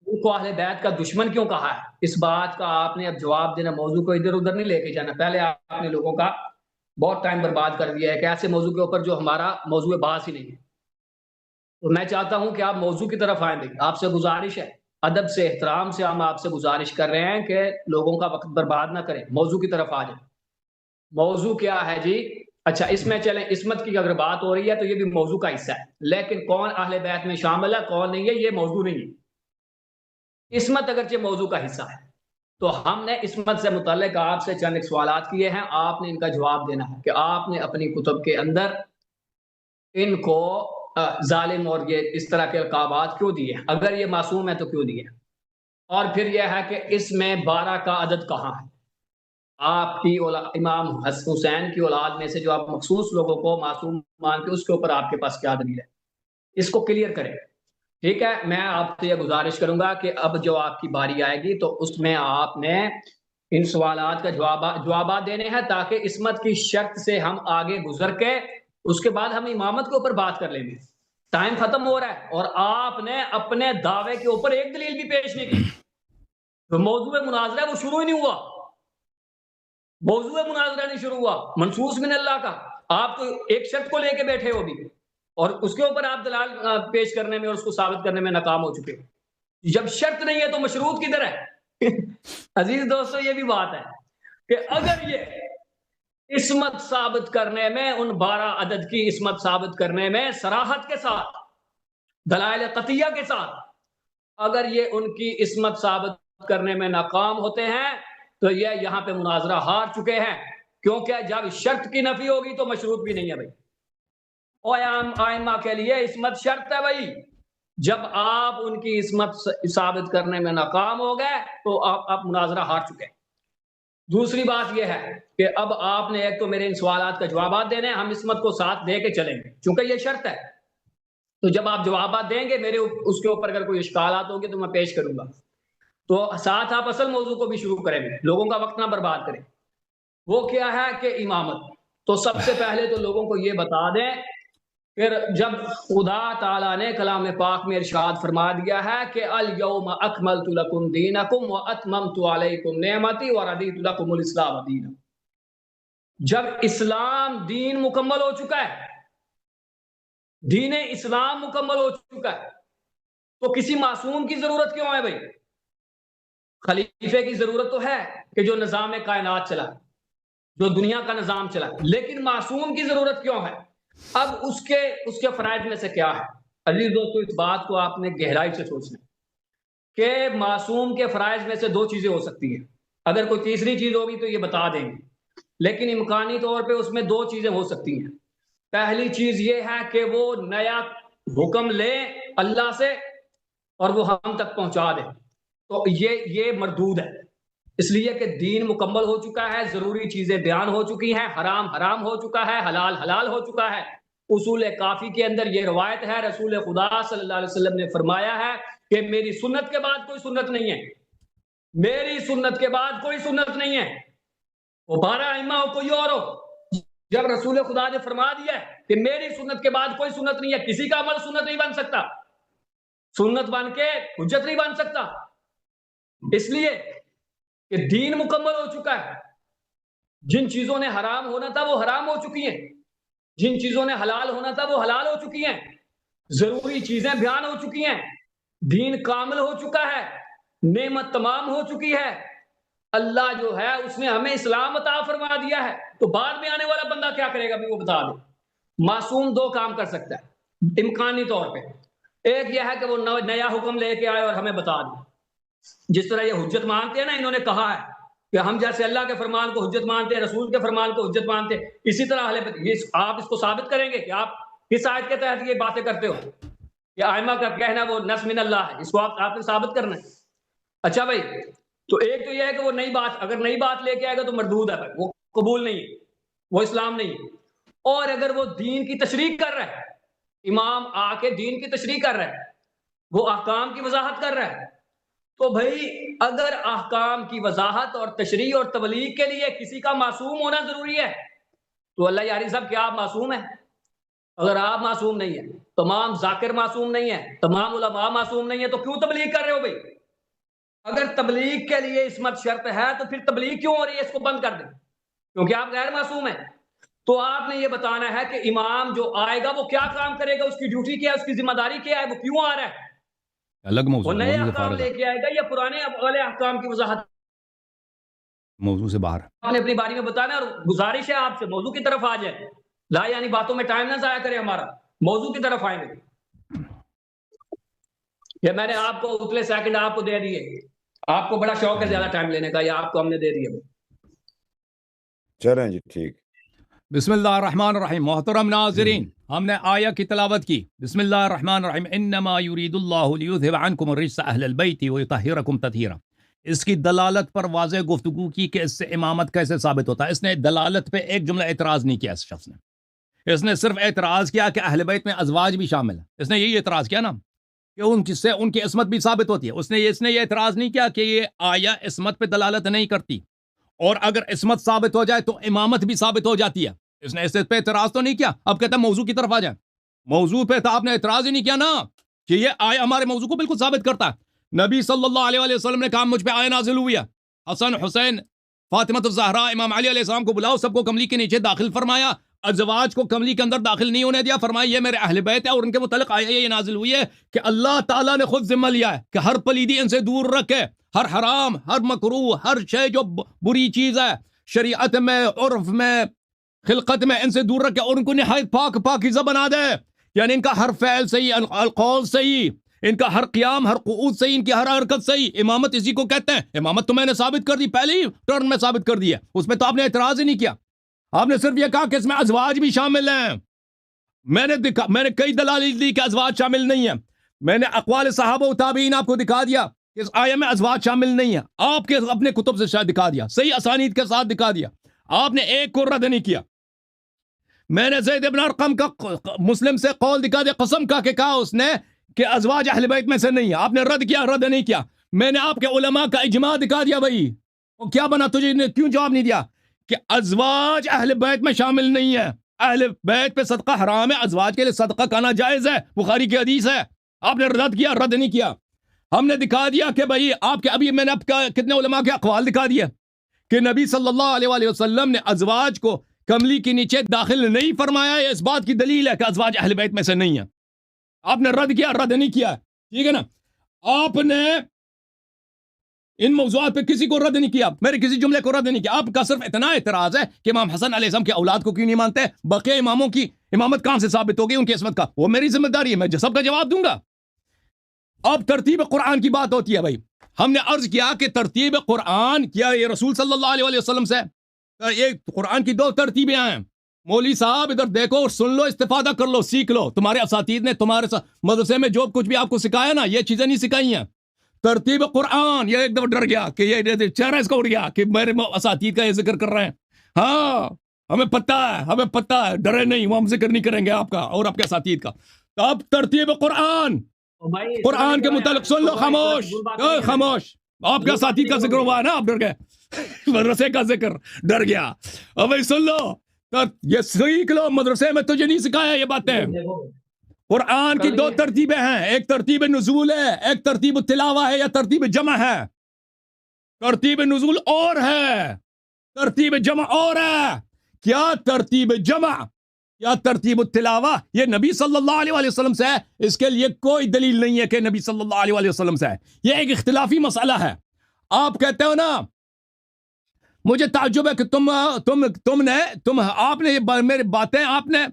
ان کو اہل بیت کا دشمن کیوں کہا ہے؟ اس بات کا آپ نے اب جواب دینا, موضوع کو ادھر ادھر نہیں لے کے جانا. پہلے آپ نے لوگوں کا بہت ٹائم برباد کر دیا ہے کہ ایسے موضوع کے اوپر جو ہمارا موضوع بحث ہی نہیں ہے. تو میں چاہتا ہوں کہ آپ موضوع کی طرف آئیں. آپ سے گزارش ہے, ادب سے احترام سے ہم آپ سے گزارش کر رہے ہیں کہ لوگوں کا وقت برباد نہ کریں, موضوع کی طرف آ جائیں. موضوع کیا ہے جی؟ اچھا اس میں چلیں, عصمت کی اگر بات ہو رہی ہے تو یہ بھی موضوع کا حصہ ہے, لیکن کون اہل بیت میں شامل ہے کون نہیں ہے یہ موضوع نہیں ہے. عصمت اگرچہ موضوع کا حصہ ہے تو ہم نے عصمت سے متعلق آپ سے چند سوالات کیے ہیں, آپ نے ان کا جواب دینا ہے کہ آپ نے اپنی کتب کے اندر ان کو ظالم اور یہ اس طرح کے القابات کیوں دیے, اگر یہ معصوم ہے تو کیوں دیے, اور پھر یہ ہے کہ اس میں 12 کا عدد کہاں ہے. آپ کی امام حسین کی اولاد میں سے جو آپ مخصوص لوگوں کو معصوم مان کے اس کے اوپر آپ کے پاس کیا دلیل ہے, اس کو کلیئر کریں, ٹھیک ہے. میں آپ سے یہ گزارش کروں گا کہ اب جو آپ کی باری آئے گی تو اس میں آپ نے ان سوالات کا جوابات دینے ہیں تاکہ عصمت کی شرط سے ہم آگے گزر کے اس کے بعد ہم امامت کے اوپر بات کر لیں گے. ٹائم ختم ہو رہا ہے اور آپ نے اپنے دعوے کے اوپر ایک دلیل بھی پیش نہیں کی. تو موضوع مناظرہ وہ شروع ہی نہیں ہوا, موضوع مناظرہ نہیں شروع ہوا, منصوص من اللہ کا. آپ تو ایک شرط کو لے کے بیٹھے ہو بھی اور اس کے اوپر آپ دلال پیش کرنے میں اور اس کو ثابت کرنے میں ناکام ہو چکے. جب شرط نہیں ہے تو مشروط کدھر ہے؟ عزیز دوستو یہ بھی بات ہے کہ اگر یہ عصمت ثابت کرنے میں ان 12 عدد کی عصمت ثابت کرنے میں صراحت کے ساتھ دلائل قطعیہ کے ساتھ اگر یہ ان کی عصمت ثابت کرنے میں ناکام ہوتے ہیں تو یہ یہاں پہ مناظرہ ہار چکے ہیں, کیونکہ جب شرط کی نفی ہوگی تو مشروط بھی نہیں ہے بھائی. آئمہ کے لیے عصمت شرط ہے بھائی, جب آپ ان کی عصمت ثابت کرنے میں ناکام ہو گئے تو آپ مناظرہ ہار چکے. دوسری بات یہ ہے کہ اب آپ نے ایک تو میرے ان سوالات کا جوابات دینے ہیں, ہم عصمت کو ساتھ دے کے چلیں گے چونکہ یہ شرط ہے. تو جب آپ جوابات دیں گے میرے اس کے اوپر اگر کوئی اشکالات ہوں گے تو میں پیش کروں گا, تو ساتھ آپ اصل موضوع کو بھی شروع کریں گے, لوگوں کا وقت نہ برباد کریں. وہ کیا ہے کہ امامت. تو سب سے پہلے تو لوگوں کو یہ بتا دیں کہ جب خدا تعالیٰ نے کلام پاک میں ارشاد فرما دیا ہے کہ الیوم اکملت لکم دینکم واتممت علیکم نعمتی ورضیت لکم الاسلام دینا، جب اسلام دین مکمل ہو چکا ہے، دین اسلام مکمل ہو چکا ہے، تو کسی معصوم کی ضرورت کیوں ہے بھائی؟ خلیفے کی ضرورت تو ہے کہ جو نظام کائنات چلا، جو دنیا کا نظام چلا، لیکن معصوم کی ضرورت کیوں ہے؟ اب اس کے فرائض میں سے کیا ہے؟ عزیز دوستو، اس بات کو آپ نے گہرائی سے سوچنا کہ معصوم کے فرائض میں سے دو چیزیں ہو سکتی ہیں. اگر کوئی تیسری چیز ہوگی تو یہ بتا دیں گے، لیکن امکانی طور پہ اس میں دو چیزیں ہو سکتی ہیں. پہلی چیز یہ ہے کہ وہ نیا حکم لے اللہ سے اور وہ ہم تک پہنچا دے، تو یہ مردود ہے، اس لیے کہ دین مکمل ہو چکا ہے، ضروری چیزیں بیان ہو چکی ہیں، حرام حرام ہو چکا ہے، حلال حلال ہو چکا ہے. اصول کافی کے اندر یہ روایت ہے، رسول خدا صلی اللہ علیہ وسلم نے فرمایا ہے کہ میری سنت کے بعد کوئی سنت نہیں ہے، میری سنت کے بعد کوئی سنت نہیں ہے. وہ 12 ائمہ ہو کوئی اور ہو، جب رسول خدا نے فرما دیا ہے کہ میری سنت کے بعد کوئی سنت نہیں ہے، کسی کا عمل سنت نہیں بن سکتا، سنت بن کے حجت نہیں بن سکتا. اس لیے کہ دین مکمل ہو چکا ہے، جن چیزوں نے حرام ہونا تھا وہ حرام ہو چکی ہیں، جن چیزوں نے حلال ہونا تھا وہ حلال ہو چکی ہیں، ضروری چیزیں بیان ہو چکی ہیں، دین کامل ہو چکا ہے، نعمت تمام ہو چکی ہے. اللہ جو ہے اس نے ہمیں اسلام عطا فرما دیا ہے، تو بعد میں آنے والا بندہ کیا کرے گا بھی وہ بتا دے. معصوم دو کام کر سکتا ہے امکانی طور پہ. ایک یہ ہے کہ وہ نیا حکم لے کے آئے اور ہمیں بتا دے، جس طرح یہ حجت مانتے ہیں نا، انہوں نے کہا ہے کہ ہم جیسے اللہ کے فرمان کو حجت مانتے ہیں، رسول کے فرمان کو حجت مانتے ہیں، اسی طرح آپ اس کو ثابت کریں گے کہ آپ کس آیت کے تحت یہ باتیں کرتے ہو کہ ائمہ کا کہنا وہ نص من اللہ ہے، اس کو آپ نے ثابت کرنا ہے. اچھا بھائی، تو ایک تو یہ ہے کہ وہ نئی بات، اگر نئی بات لے کے آئے گا تو مردود ہے بھائی، وہ قبول نہیں ہے، وہ اسلام نہیں ہے. اور اگر وہ دین کی تشریح کر رہا ہے، امام آ کے دین کی تشریح کر رہا ہے، وہ احکام کی وضاحت کر رہا ہے، تو بھائی اگر احکام کی وضاحت اور تشریح اور تبلیغ کے لیے کسی کا معصوم ہونا ضروری ہے تو اللہ یاری صاحب کیا آپ معصوم ہیں؟ اگر آپ معصوم نہیں ہیں، تمام ذاکر معصوم نہیں ہیں، تمام علماء معصوم نہیں ہیں، تو کیوں تبلیغ کر رہے ہو بھائی؟ اگر تبلیغ کے لیے عصمت شرط ہے تو پھر تبلیغ کیوں ہو رہی ہے؟ اس کو بند کر دیں، کیونکہ آپ غیر معصوم ہیں. تو آپ نے یہ بتانا ہے کہ امام جو آئے گا وہ کیا کام کرے گا، اس کی ڈیوٹی کیا ہے، اس کی ذمہ داری کیا ہے، وہ کیوں آ رہا ہے، الگ موضوع، وہ نئے موضوع سے احکام فارغ لے ہے، کے آئے گا یا پرانے والے احکام کی وضاحت؟ موضوع سے باہر. آپ نے اپنی باری میں بتانا، اور گزارش ہے آپ سے موضوع کی طرف آ جائیں، لا یعنی باتوں میں ٹائم نہ ضائع کرے ہمارا، موضوع کی طرف آئیں گے. یہ میں نے آپ کو اتلے سیکنڈ آپ کو دے دیے، آپ کو بڑا شوق ہے زیادہ ٹائم لینے کا، یا آپ کو ہم نے دے دیا. چلیں جی ٹھیک. بسم اللہ الرحمن الرحیم. محترم ناظرین، ہم نے آیہ کی تلاوت کی. بسم اللہ الرحمن الرحیم. انما یرید اللہ لیذھب عنکم الرجس اہل البیت ویطہرکم تطہیرا. اس کی دلالت پر واضح گفتگو کی کہ اس سے امامت کیسے ثابت ہوتا ہے. اس نے دلالت پہ ایک جملہ اعتراض نہیں کیا اس شخص نے. اس نے صرف اعتراض کیا کہ اہل بیت میں ازواج بھی شامل ہیں. اس نے یہی اعتراض کیا نا کہ ان کی عصمت بھی ثابت ہوتی ہے. اس نے یہ اعتراض نہیں کیا کہ یہ آیہ عصمت پہ دلالت نہیں کرتی، اور اگر عصمت ثابت ہو جائے تو امامت بھی ثابت ہو جاتی ہے. اس نے اس پہ اعتراض تو نہیں کیا. اب کہتا ہے موضوع کی طرف آ جائیں. موضوع پہ تو آپ نے اعتراض ہی نہیں کیا نا کہ یہ آیہ ہمارے موضوع کو بالکل ثابت کرتا ہے. نبی صلی اللہ علیہ وسلم نے کہا مجھ پہ آیہ نازل ہوئی ہے، حسن حسین فاطمہ الزہرا امام علی علیہ السلام کو بلاؤ، سب کو کملی کے نیچے داخل فرمایا، ازواج کو کملی کے اندر داخل نہیں ہونے دیا، فرمایا یہ میرے اہل بیت ہے، اور ان کے متعلق آیہ یہ نازل ہوئی ہے کہ اللہ تعالیٰ نے خود ذمہ لیا ہے کہ ہر پلیدی ان سے دور رکھے، ہر حرام، ہر مکروہ، ہر شے جو بری چیز ہے شریعت میں، عرف میں، خلقت میں، ان سے دور رکھے اور ان کو نہایت پاکیزہ بنا دے. یعنی ان کا ہر فعل صحیح، القول صحیح، ان کا ہر قیام، ہر قعود صحیح، ان کی ہر حرکت صحیح. امامت اسی کو کہتے ہیں. امامت تو میں نے ثابت کر دی، پہلی ٹرن میں ثابت کر دی ہے، اس میں تو آپ نے اعتراض ہی نہیں کیا. آپ نے صرف یہ کہا کہ اس میں ازواج بھی شامل ہیں. میں نے کئی دلائل دی کہ ازواج شامل نہیں ہیں. میں نے اقوال صحابہ و تابعین آپ کو دکھا دیا کہ اس آیہ میں ازواج شامل نہیں ہیں. آپ کے اپنے کتب سے شاید دکھا دیا، صحیح اسانید کے ساتھ دکھا دیا. آپ نے ایک کو رد نہیں کیا. میں نے زید بن ارقم کا مسلم سے قول دکھا دیا، قسم کا کہ کہا اس نے کہ ازواج اہل بیت میں سے نہیں ہے. آپ نے رد کیا، رد نہیں کیا. میں نے آپ کے علماء کا اجماع دکھا دیا. بھائی کیا بنا تجھے، کیوں جواب نہیں دیا کہ ازواج اہل بیت میں شامل نہیں ہے. اہل بیت پہ صدقہ حرام ہے, ازواج کے لیے صدقہ کرنا جائز ہے, بخاری کی حدیث ہے. آپ نے رد کیا, رد نہیں کیا. ہم نے دکھا دیا کہ بھائی آپ کے, ابھی میں نے آپ کا کتنے علماء کے اقوال دکھا دیا کہ نبی صلی اللہ علیہ وآلہ وسلم نے ازواج کو کملی کے نیچے داخل نہیں فرمایا. یہ اس بات کی دلیل ہے کہ ازواج اہل بیت میں سے نہیں ہیں. آپ نے رد کیا, رد نہیں کیا, ٹھیک ہے نا. آپ نے ان موضوعات پہ کسی کو رد نہیں کیا, میرے کسی جملے کو رد نہیں کیا. آپ کا صرف اتنا اعتراض ہے کہ امام حسن علیہ السلام کی اولاد کو کیوں نہیں مانتے, بقیہ اماموں کی امامت کہاں سے ثابت ہوگی ان کی عصمت کا, وہ میری ذمہ داری ہے, میں سب کا جواب دوں گا. اب ترتیب قرآن کی بات ہوتی ہے بھائی. ہم نے عرض کیا کہ ترتیب قرآن کیا یہ رسول صلی اللہ علیہ وسلم سے, یہ قرآن کی 2 ترتیبیں ہیں. مولوی صاحب ادھر دیکھو اور سن لو, استفادہ کر لو, سیکھ لو. تمہارے اساتید نے تمہارے مدرسے میں جو کچھ بھی آپ کو سکھایا نا, یہ چیزیں نہیں سکھائی ہیں. ترتیب قرآن, یہ ایک دفعہ ڈر گیا کہ یہ چہرہ اس کا اڑ گیا کہ میرے اساتید کا یہ ذکر کر رہے ہیں. ہاں ہمیں پتہ ہے, ہمیں پتہ ہے, ڈرے نہیں, وہ ہم ذکر نہیں کریں گے آپ کا اور آپ کے اساتید کا. تو اب ترتیب قرآن کے متعلق سن لو. خاموش, خاموش. آپ کا ساتھی کا ذکر ہوا ہے نا, آپ ڈر گئے. مدرسے کا ذکر, ڈر گیا. اب بھائی سن لو, یہ سیکھ لو, مدرسے میں تجھے نہیں سکھایا یہ باتیں. قرآن کی 2 ترتیبیں ہیں, ایک ترتیب نزول ہے, ایک ترتیب تلاوہ ہے یا ترتیب جمع ہے. ترتیب نزول اور ہے, ترتیب جمع اور ہے. کیا ترتیب جمع یا ترتیب التلاوہ یہ نبی صلی اللہ علیہ وسلم سے ہے, اس کے لیے کوئی دلیل نہیں ہے کہ نبی صلی اللہ علیہ وسلم سے ہے. یہ ایک اختلافی مسئلہ ہے. آپ کہتے ہو نا, مجھے تعجب ہے کہ آپ نے میری باتیں آپ نے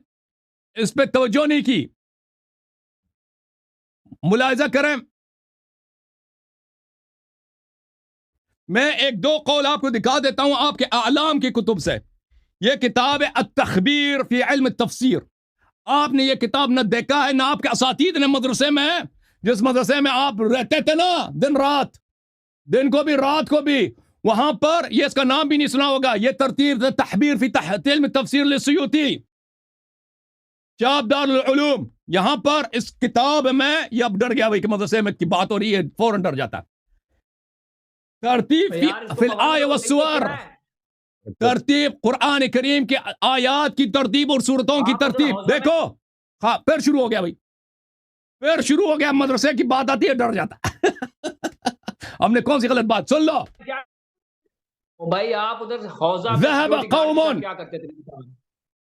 اس پہ توجہ نہیں کی. ملاحظہ کریں, میں 1-2 قول آپ کو دکھا دیتا ہوں آپ کے اعلام کی کتب سے. یہ کتاب ہے التخبیر فی علم التفسیر. آپ نے یہ کتاب نہ دیکھا ہے نہ آپ کے اساتید نے مدرسے میں, جس مدرسے میں آپ رہتے تھے نا دن رات, دن کو بھی رات کو بھی, وہاں پر یہ اس کا نام بھی نہیں سنا ہوگا. یہ ترتیب تحبیر فی علم التفسیر للسیوطی, چاپ دار العلوم. یہاں پر اس کتاب میں, یہ اب ڈر گیا بھائی کہ مدرسے میں کی بات ہو رہی ہے, فوراً ڈر جاتا. ترتیب فی الآیہ والسور, ترتیب قرآن کریم کے آیات کی ترتیب اور سورتوں کی ترتیب. دیکھو پھر شروع ہو گیا بھائی, پھر شروع ہو گیا. مدرسے کی بات آتی ہے ڈر جاتا. ہم نے کون سی غلط بات سن لو بھائی. آپ ادھر حوضہ ذهب قوم کیا کرتے تھے,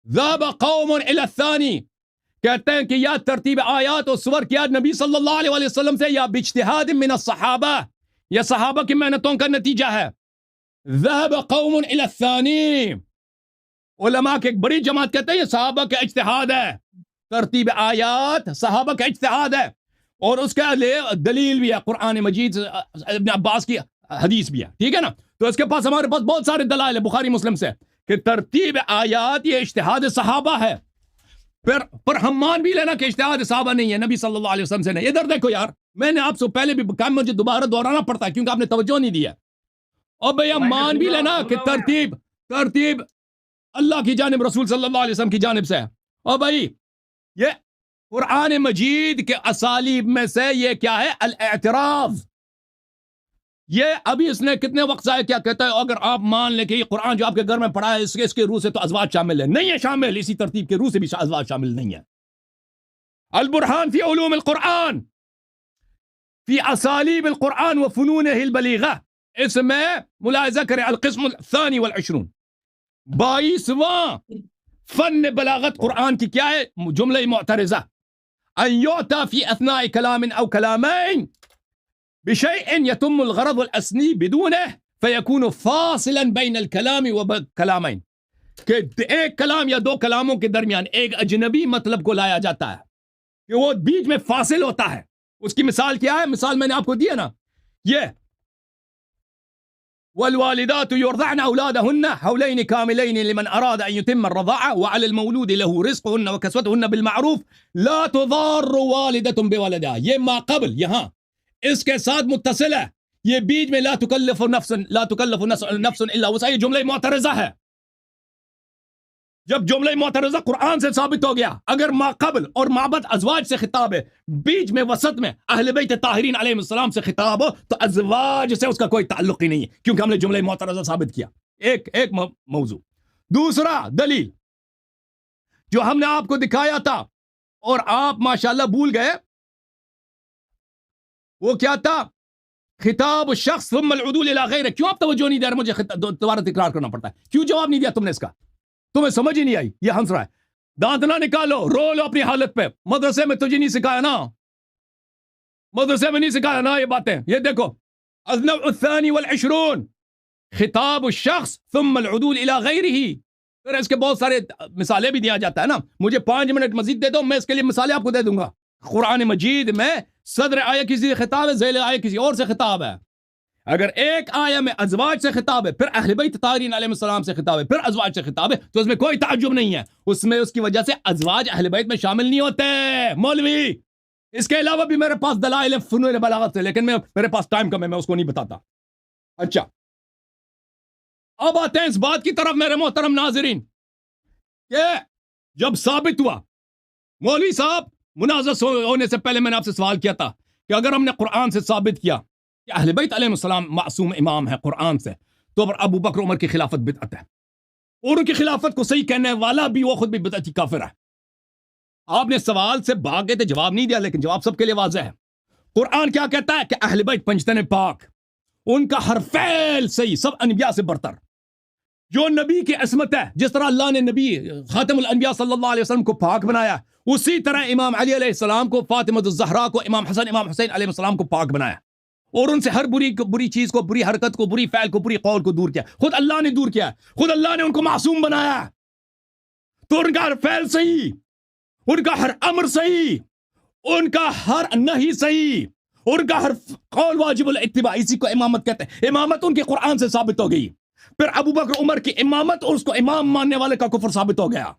ذهب قوم الى الثانی, کہتے ہیں کہ یا ترتیب آیات اور سور کیا نبی صلی اللہ علیہ وسلم سے یا باجتہاد من الصحابہ, یا صحابہ کی محنتوں کا نتیجہ ہے. ذهب قوم الى الثانی, علماء کے ایک بڑی جماعت کہتے ہیں یہ صحابہ کا اجتہاد ہے. ترتیب آیات صحابہ کا اجتہاد ہے, اور اس کا دلیل بھی ہے قرآن مجید, ابن عباس کی حدیث بھی ہے, ٹھیک ہے نا. تو اس کے پاس ہمارے پاس بہت سارے دلائل ہیں بخاری مسلم سے کہ ترتیب آیات یہ اجتہاد صحابہ ہے. پر ہم مان بھی لینا کہ اجتہاد صحابہ نہیں ہے, نبی صلی اللہ علیہ وسلم سے نہیں. ادھر دیکھو یار, میں نے آپ سے پہلے بھی کہا, مجھے دوبارہ دہرانا پڑتا ہے کیونکہ آپ نے توجہ نہیں دیا. اور بھئی ہم مان بھی لینا کہ ترتیب اللہ کی جانب, رسول صلی اللہ علیہ وسلم کی جانب سے ہے. اور بھئی یہ قرآن مجید کے اسالیب میں سے یہ کیا ہے, الاعتراض. یہ ابھی اس نے کتنے وقت ضائع کیا, کہتا ہے اگر آپ مان لیں کہ یہ قرآن جو آپ کے گھر میں پڑھا ہے اس کے روح سے تو ازواج شامل ہے. نہیں ہے شامل, اسی ترتیب کے روح سے بھی ازواج شامل نہیں ہے. البرہان فی علوم القرآن فی اسالیب القرآن و فنونہ البلیغہ, اس میں ملاحظہ کریں القسم الثانی والعشرون, 22واں فن بلاغت قرآن کی کیا ہے, جملہ معترضہ. ان یعطا فی اثناء کلام او کلامین بشیء یتم الغرض والاسنی بدونہ فیکون فاصلا بین الکلام و کلامین, کہ ایک کلام یا 2 کلاموں کے درمیان ایک اجنبی مطلب کو لایا جاتا ہے کہ وہ بیچ میں فاصل ہوتا ہے. اس کی مثال کیا ہے, مثال میں نے آپ کو دیا نا, یہ والوالدات يرضعن أولادهن حولين كاملين لمن أراد أن يتم الرضاعة وعلى المولود له رزقهن وكسوتهن بالمعروف لا تضار والدة بولدها. یہ ما قبل یہاں اس کے ساتھ متصل ہے, یہ بیچ میں لا تکلف نفس الا وسعها, یہ جملہ معترضہ ہے. جب جملہ معترضہ قرآن سے ثابت ہو گیا, اگر ما قبل اور ما بعد ازواج سے خطاب ہے, بیچ میں وسط میں اہل بیت طاہرین علیہ السلام سے خطاب ہو, تو ازواج سے اس کا کوئی تعلق ہی نہیں ہے کیونکہ ہم نے جملہ معترضہ ثابت کیا. ایک موضوع. دوسرا دلیل جو ہم نے آپ کو دکھایا تھا اور آپ ماشاءاللہ بھول گئے, وہ کیا تھا؟ خطاب الشخص ثم العدول الى غیرہ. کیوں آپ توجہ نہیں دے رہے؟ مجھے دوبارہ تکرار کرنا پڑتا ہے. کیوں جواب نہیں دیا تم نے اس کا؟ تمہیں سمجھ ہی نہیں آئی. یہ ہنس رہا ہے. دانت نہ نکالو, رو لو اپنی حالت پہ. مدرسے میں تجھے نہیں سکھایا نا, مدرسے میں نہیں سکھایا نا یہ باتیں. یہ دیکھو, النوع الثانی والعشرون خطاب الشخص ثم العدول الى غیرہ. پھر اس کے بہت سارے مثالیں بھی دیا جاتا ہے نا. مجھے 5 منٹ مزید دے دو, میں اس کے لیے مثالیں آپ کو دے دوں گا. قرآن مجید میں صدر آیہ کسی سے خطاب ہے, ذیل آیہ کسی اور سے خطاب ہے. اگر ایک آیہ میں ازواج سے خطاب ہے, پھر اہل بیت طاہرین علیہ السلام سے خطاب ہے, پھر ازواج سے خطاب ہے, تو اس میں کوئی تعجب نہیں ہے. اس میں اس کی وجہ سے ازواج اہل بیت میں شامل نہیں ہوتے مولوی. اس کے علاوہ بھی میرے پاس دلائل فنون بلاغت سے, لیکن میرے پاس ٹائم کم ہے, میں اس کو نہیں بتاتا. اچھا, اب آتے ہیں اس بات کی طرف میرے محترم ناظرین, کہ جب ثابت ہوا, مولوی صاحب مناظر ہونے سے پہلے میں نے آپ سے سوال کیا تھا کہ اگر ہم نے قرآن سے ثابت کیا کہ اہل بیت علیہ السلام معصوم امام ہے قرآن سے, تو پر ابو بکر عمر کی خلافت بدعت ہے, اور ان کی خلافت کو صحیح کہنے والا بھی وہ خود بھی بدعتی کافر ہے. آپ نے سوال سے بھاگ گئے تھے, جواب نہیں دیا, لیکن جواب سب کے لیے واضح ہے. قرآن کیا کہتا ہے کہ اہل بیت پنجتن پاک, ان کا ہر فعل صحیح, سب انبیاء سے برتر. جو نبی کی عصمت ہے, جس طرح اللہ نے نبی خاتم الانبیاء صلی اللہ علیہ وسلم کو پاک بنایا, اسی طرح امام علی علیہ السلام کو, فاطمہ الزہرا کو, امام حسن امام حسین علیہ السلام کو پاک بنایا, اور ان سے ہر بری چیز کو, بری حرکت کو, بری فعل کو, بری قول کو دور کیا. خود اللہ نے دور کیا, خود اللہ نے ان کو معصوم بنایا. تو ان کا ہر فعل صحیح, ان کا ہر امر صحیح, ان کا ہر نہی صحیح, ان کا ہر قول واجب الاتباع. اسی کو امامت کہتے ہیں. امامت ان کے قرآن سے ثابت ہو گئی. پھر ابو بکر عمر کی امامت اور اس کو امام ماننے والے کا کفر ثابت ہو گیا.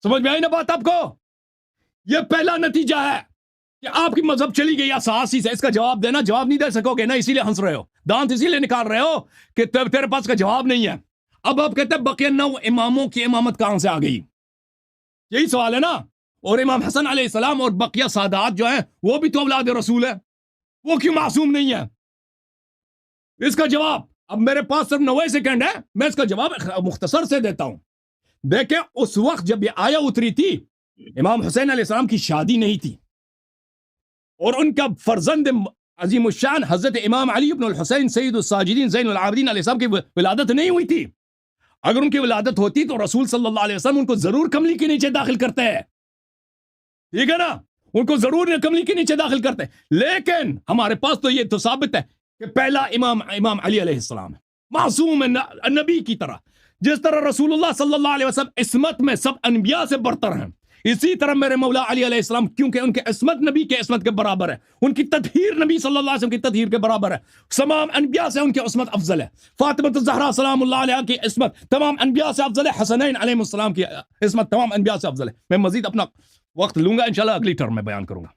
سمجھ میں آئی نا بات آپ کو؟ یہ پہلا نتیجہ ہے کہ آپ کی مذہب چلی گئی اساسی سے. اس کا جواب دینا, جواب نہیں دے سکو گے نا, اسی لیے ہنس رہے ہو, دانت اسی لیے نکال رہے ہو کہ تیرے پاس کا جواب نہیں ہے. اب آپ کہتے ہیں بقیہ 9 اماموں کی امامت کہاں سے آ گئی؟ یہی سوال ہے نا. اور امام حسن علیہ السلام اور بقیہ سادات جو ہیں وہ بھی تو اولاد رسول ہے, وہ کیوں معصوم نہیں ہے؟ اس کا جواب, اب میرے پاس صرف 90 سیکنڈ ہے, میں اس کا جواب مختصر سے دیتا ہوں. دیکھیں, اس وقت جب یہ آیا اتری تھی, امام حسین علیہ السلام کی شادی نہیں تھی, اور ان کا فرزند عظیم الشان حضرت امام علی بن الحسین سید الساجدین زین العابدین علیہ السلام کی ولادت نہیں ہوئی تھی. اگر ان کی ولادت ہوتی تو رسول صلی اللہ علیہ وسلم ان کو ضرور کملی کے نیچے داخل کرتے ہیں, ٹھیک ہے نا, ان کو ضرور کملی کے نیچے داخل کرتے. لیکن ہمارے پاس تو یہ تو ثابت ہے کہ پہلا امام علی علیہ السلام ہے, معصوم ہے نبی کی طرح. جس طرح رسول اللہ صلی اللہ علیہ وسلم عصمت میں سب انبیاء سے برتر ہیں, اسی طرح میرے مولا علی علیہ السلام, کیونکہ ان کے عصمت نبی کے عصمت کے برابر ہے, ان کی تطہیر نبی صلی اللہ علیہ وسلم کی تطہیر کے برابر ہے, تمام انبیاء سے ان کی عصمت افضل ہے. فاطمہ الزہرا سلام اللہ علیہا کی عصمت تمام انبیاء سے افضل ہے, حسنین علیہ السلام کی عصمت تمام انبیاء سے افضل ہے. میں مزید اپنا وقت لوں گا, انشاءاللہ اگلی ٹرم میں بیان کروں گا.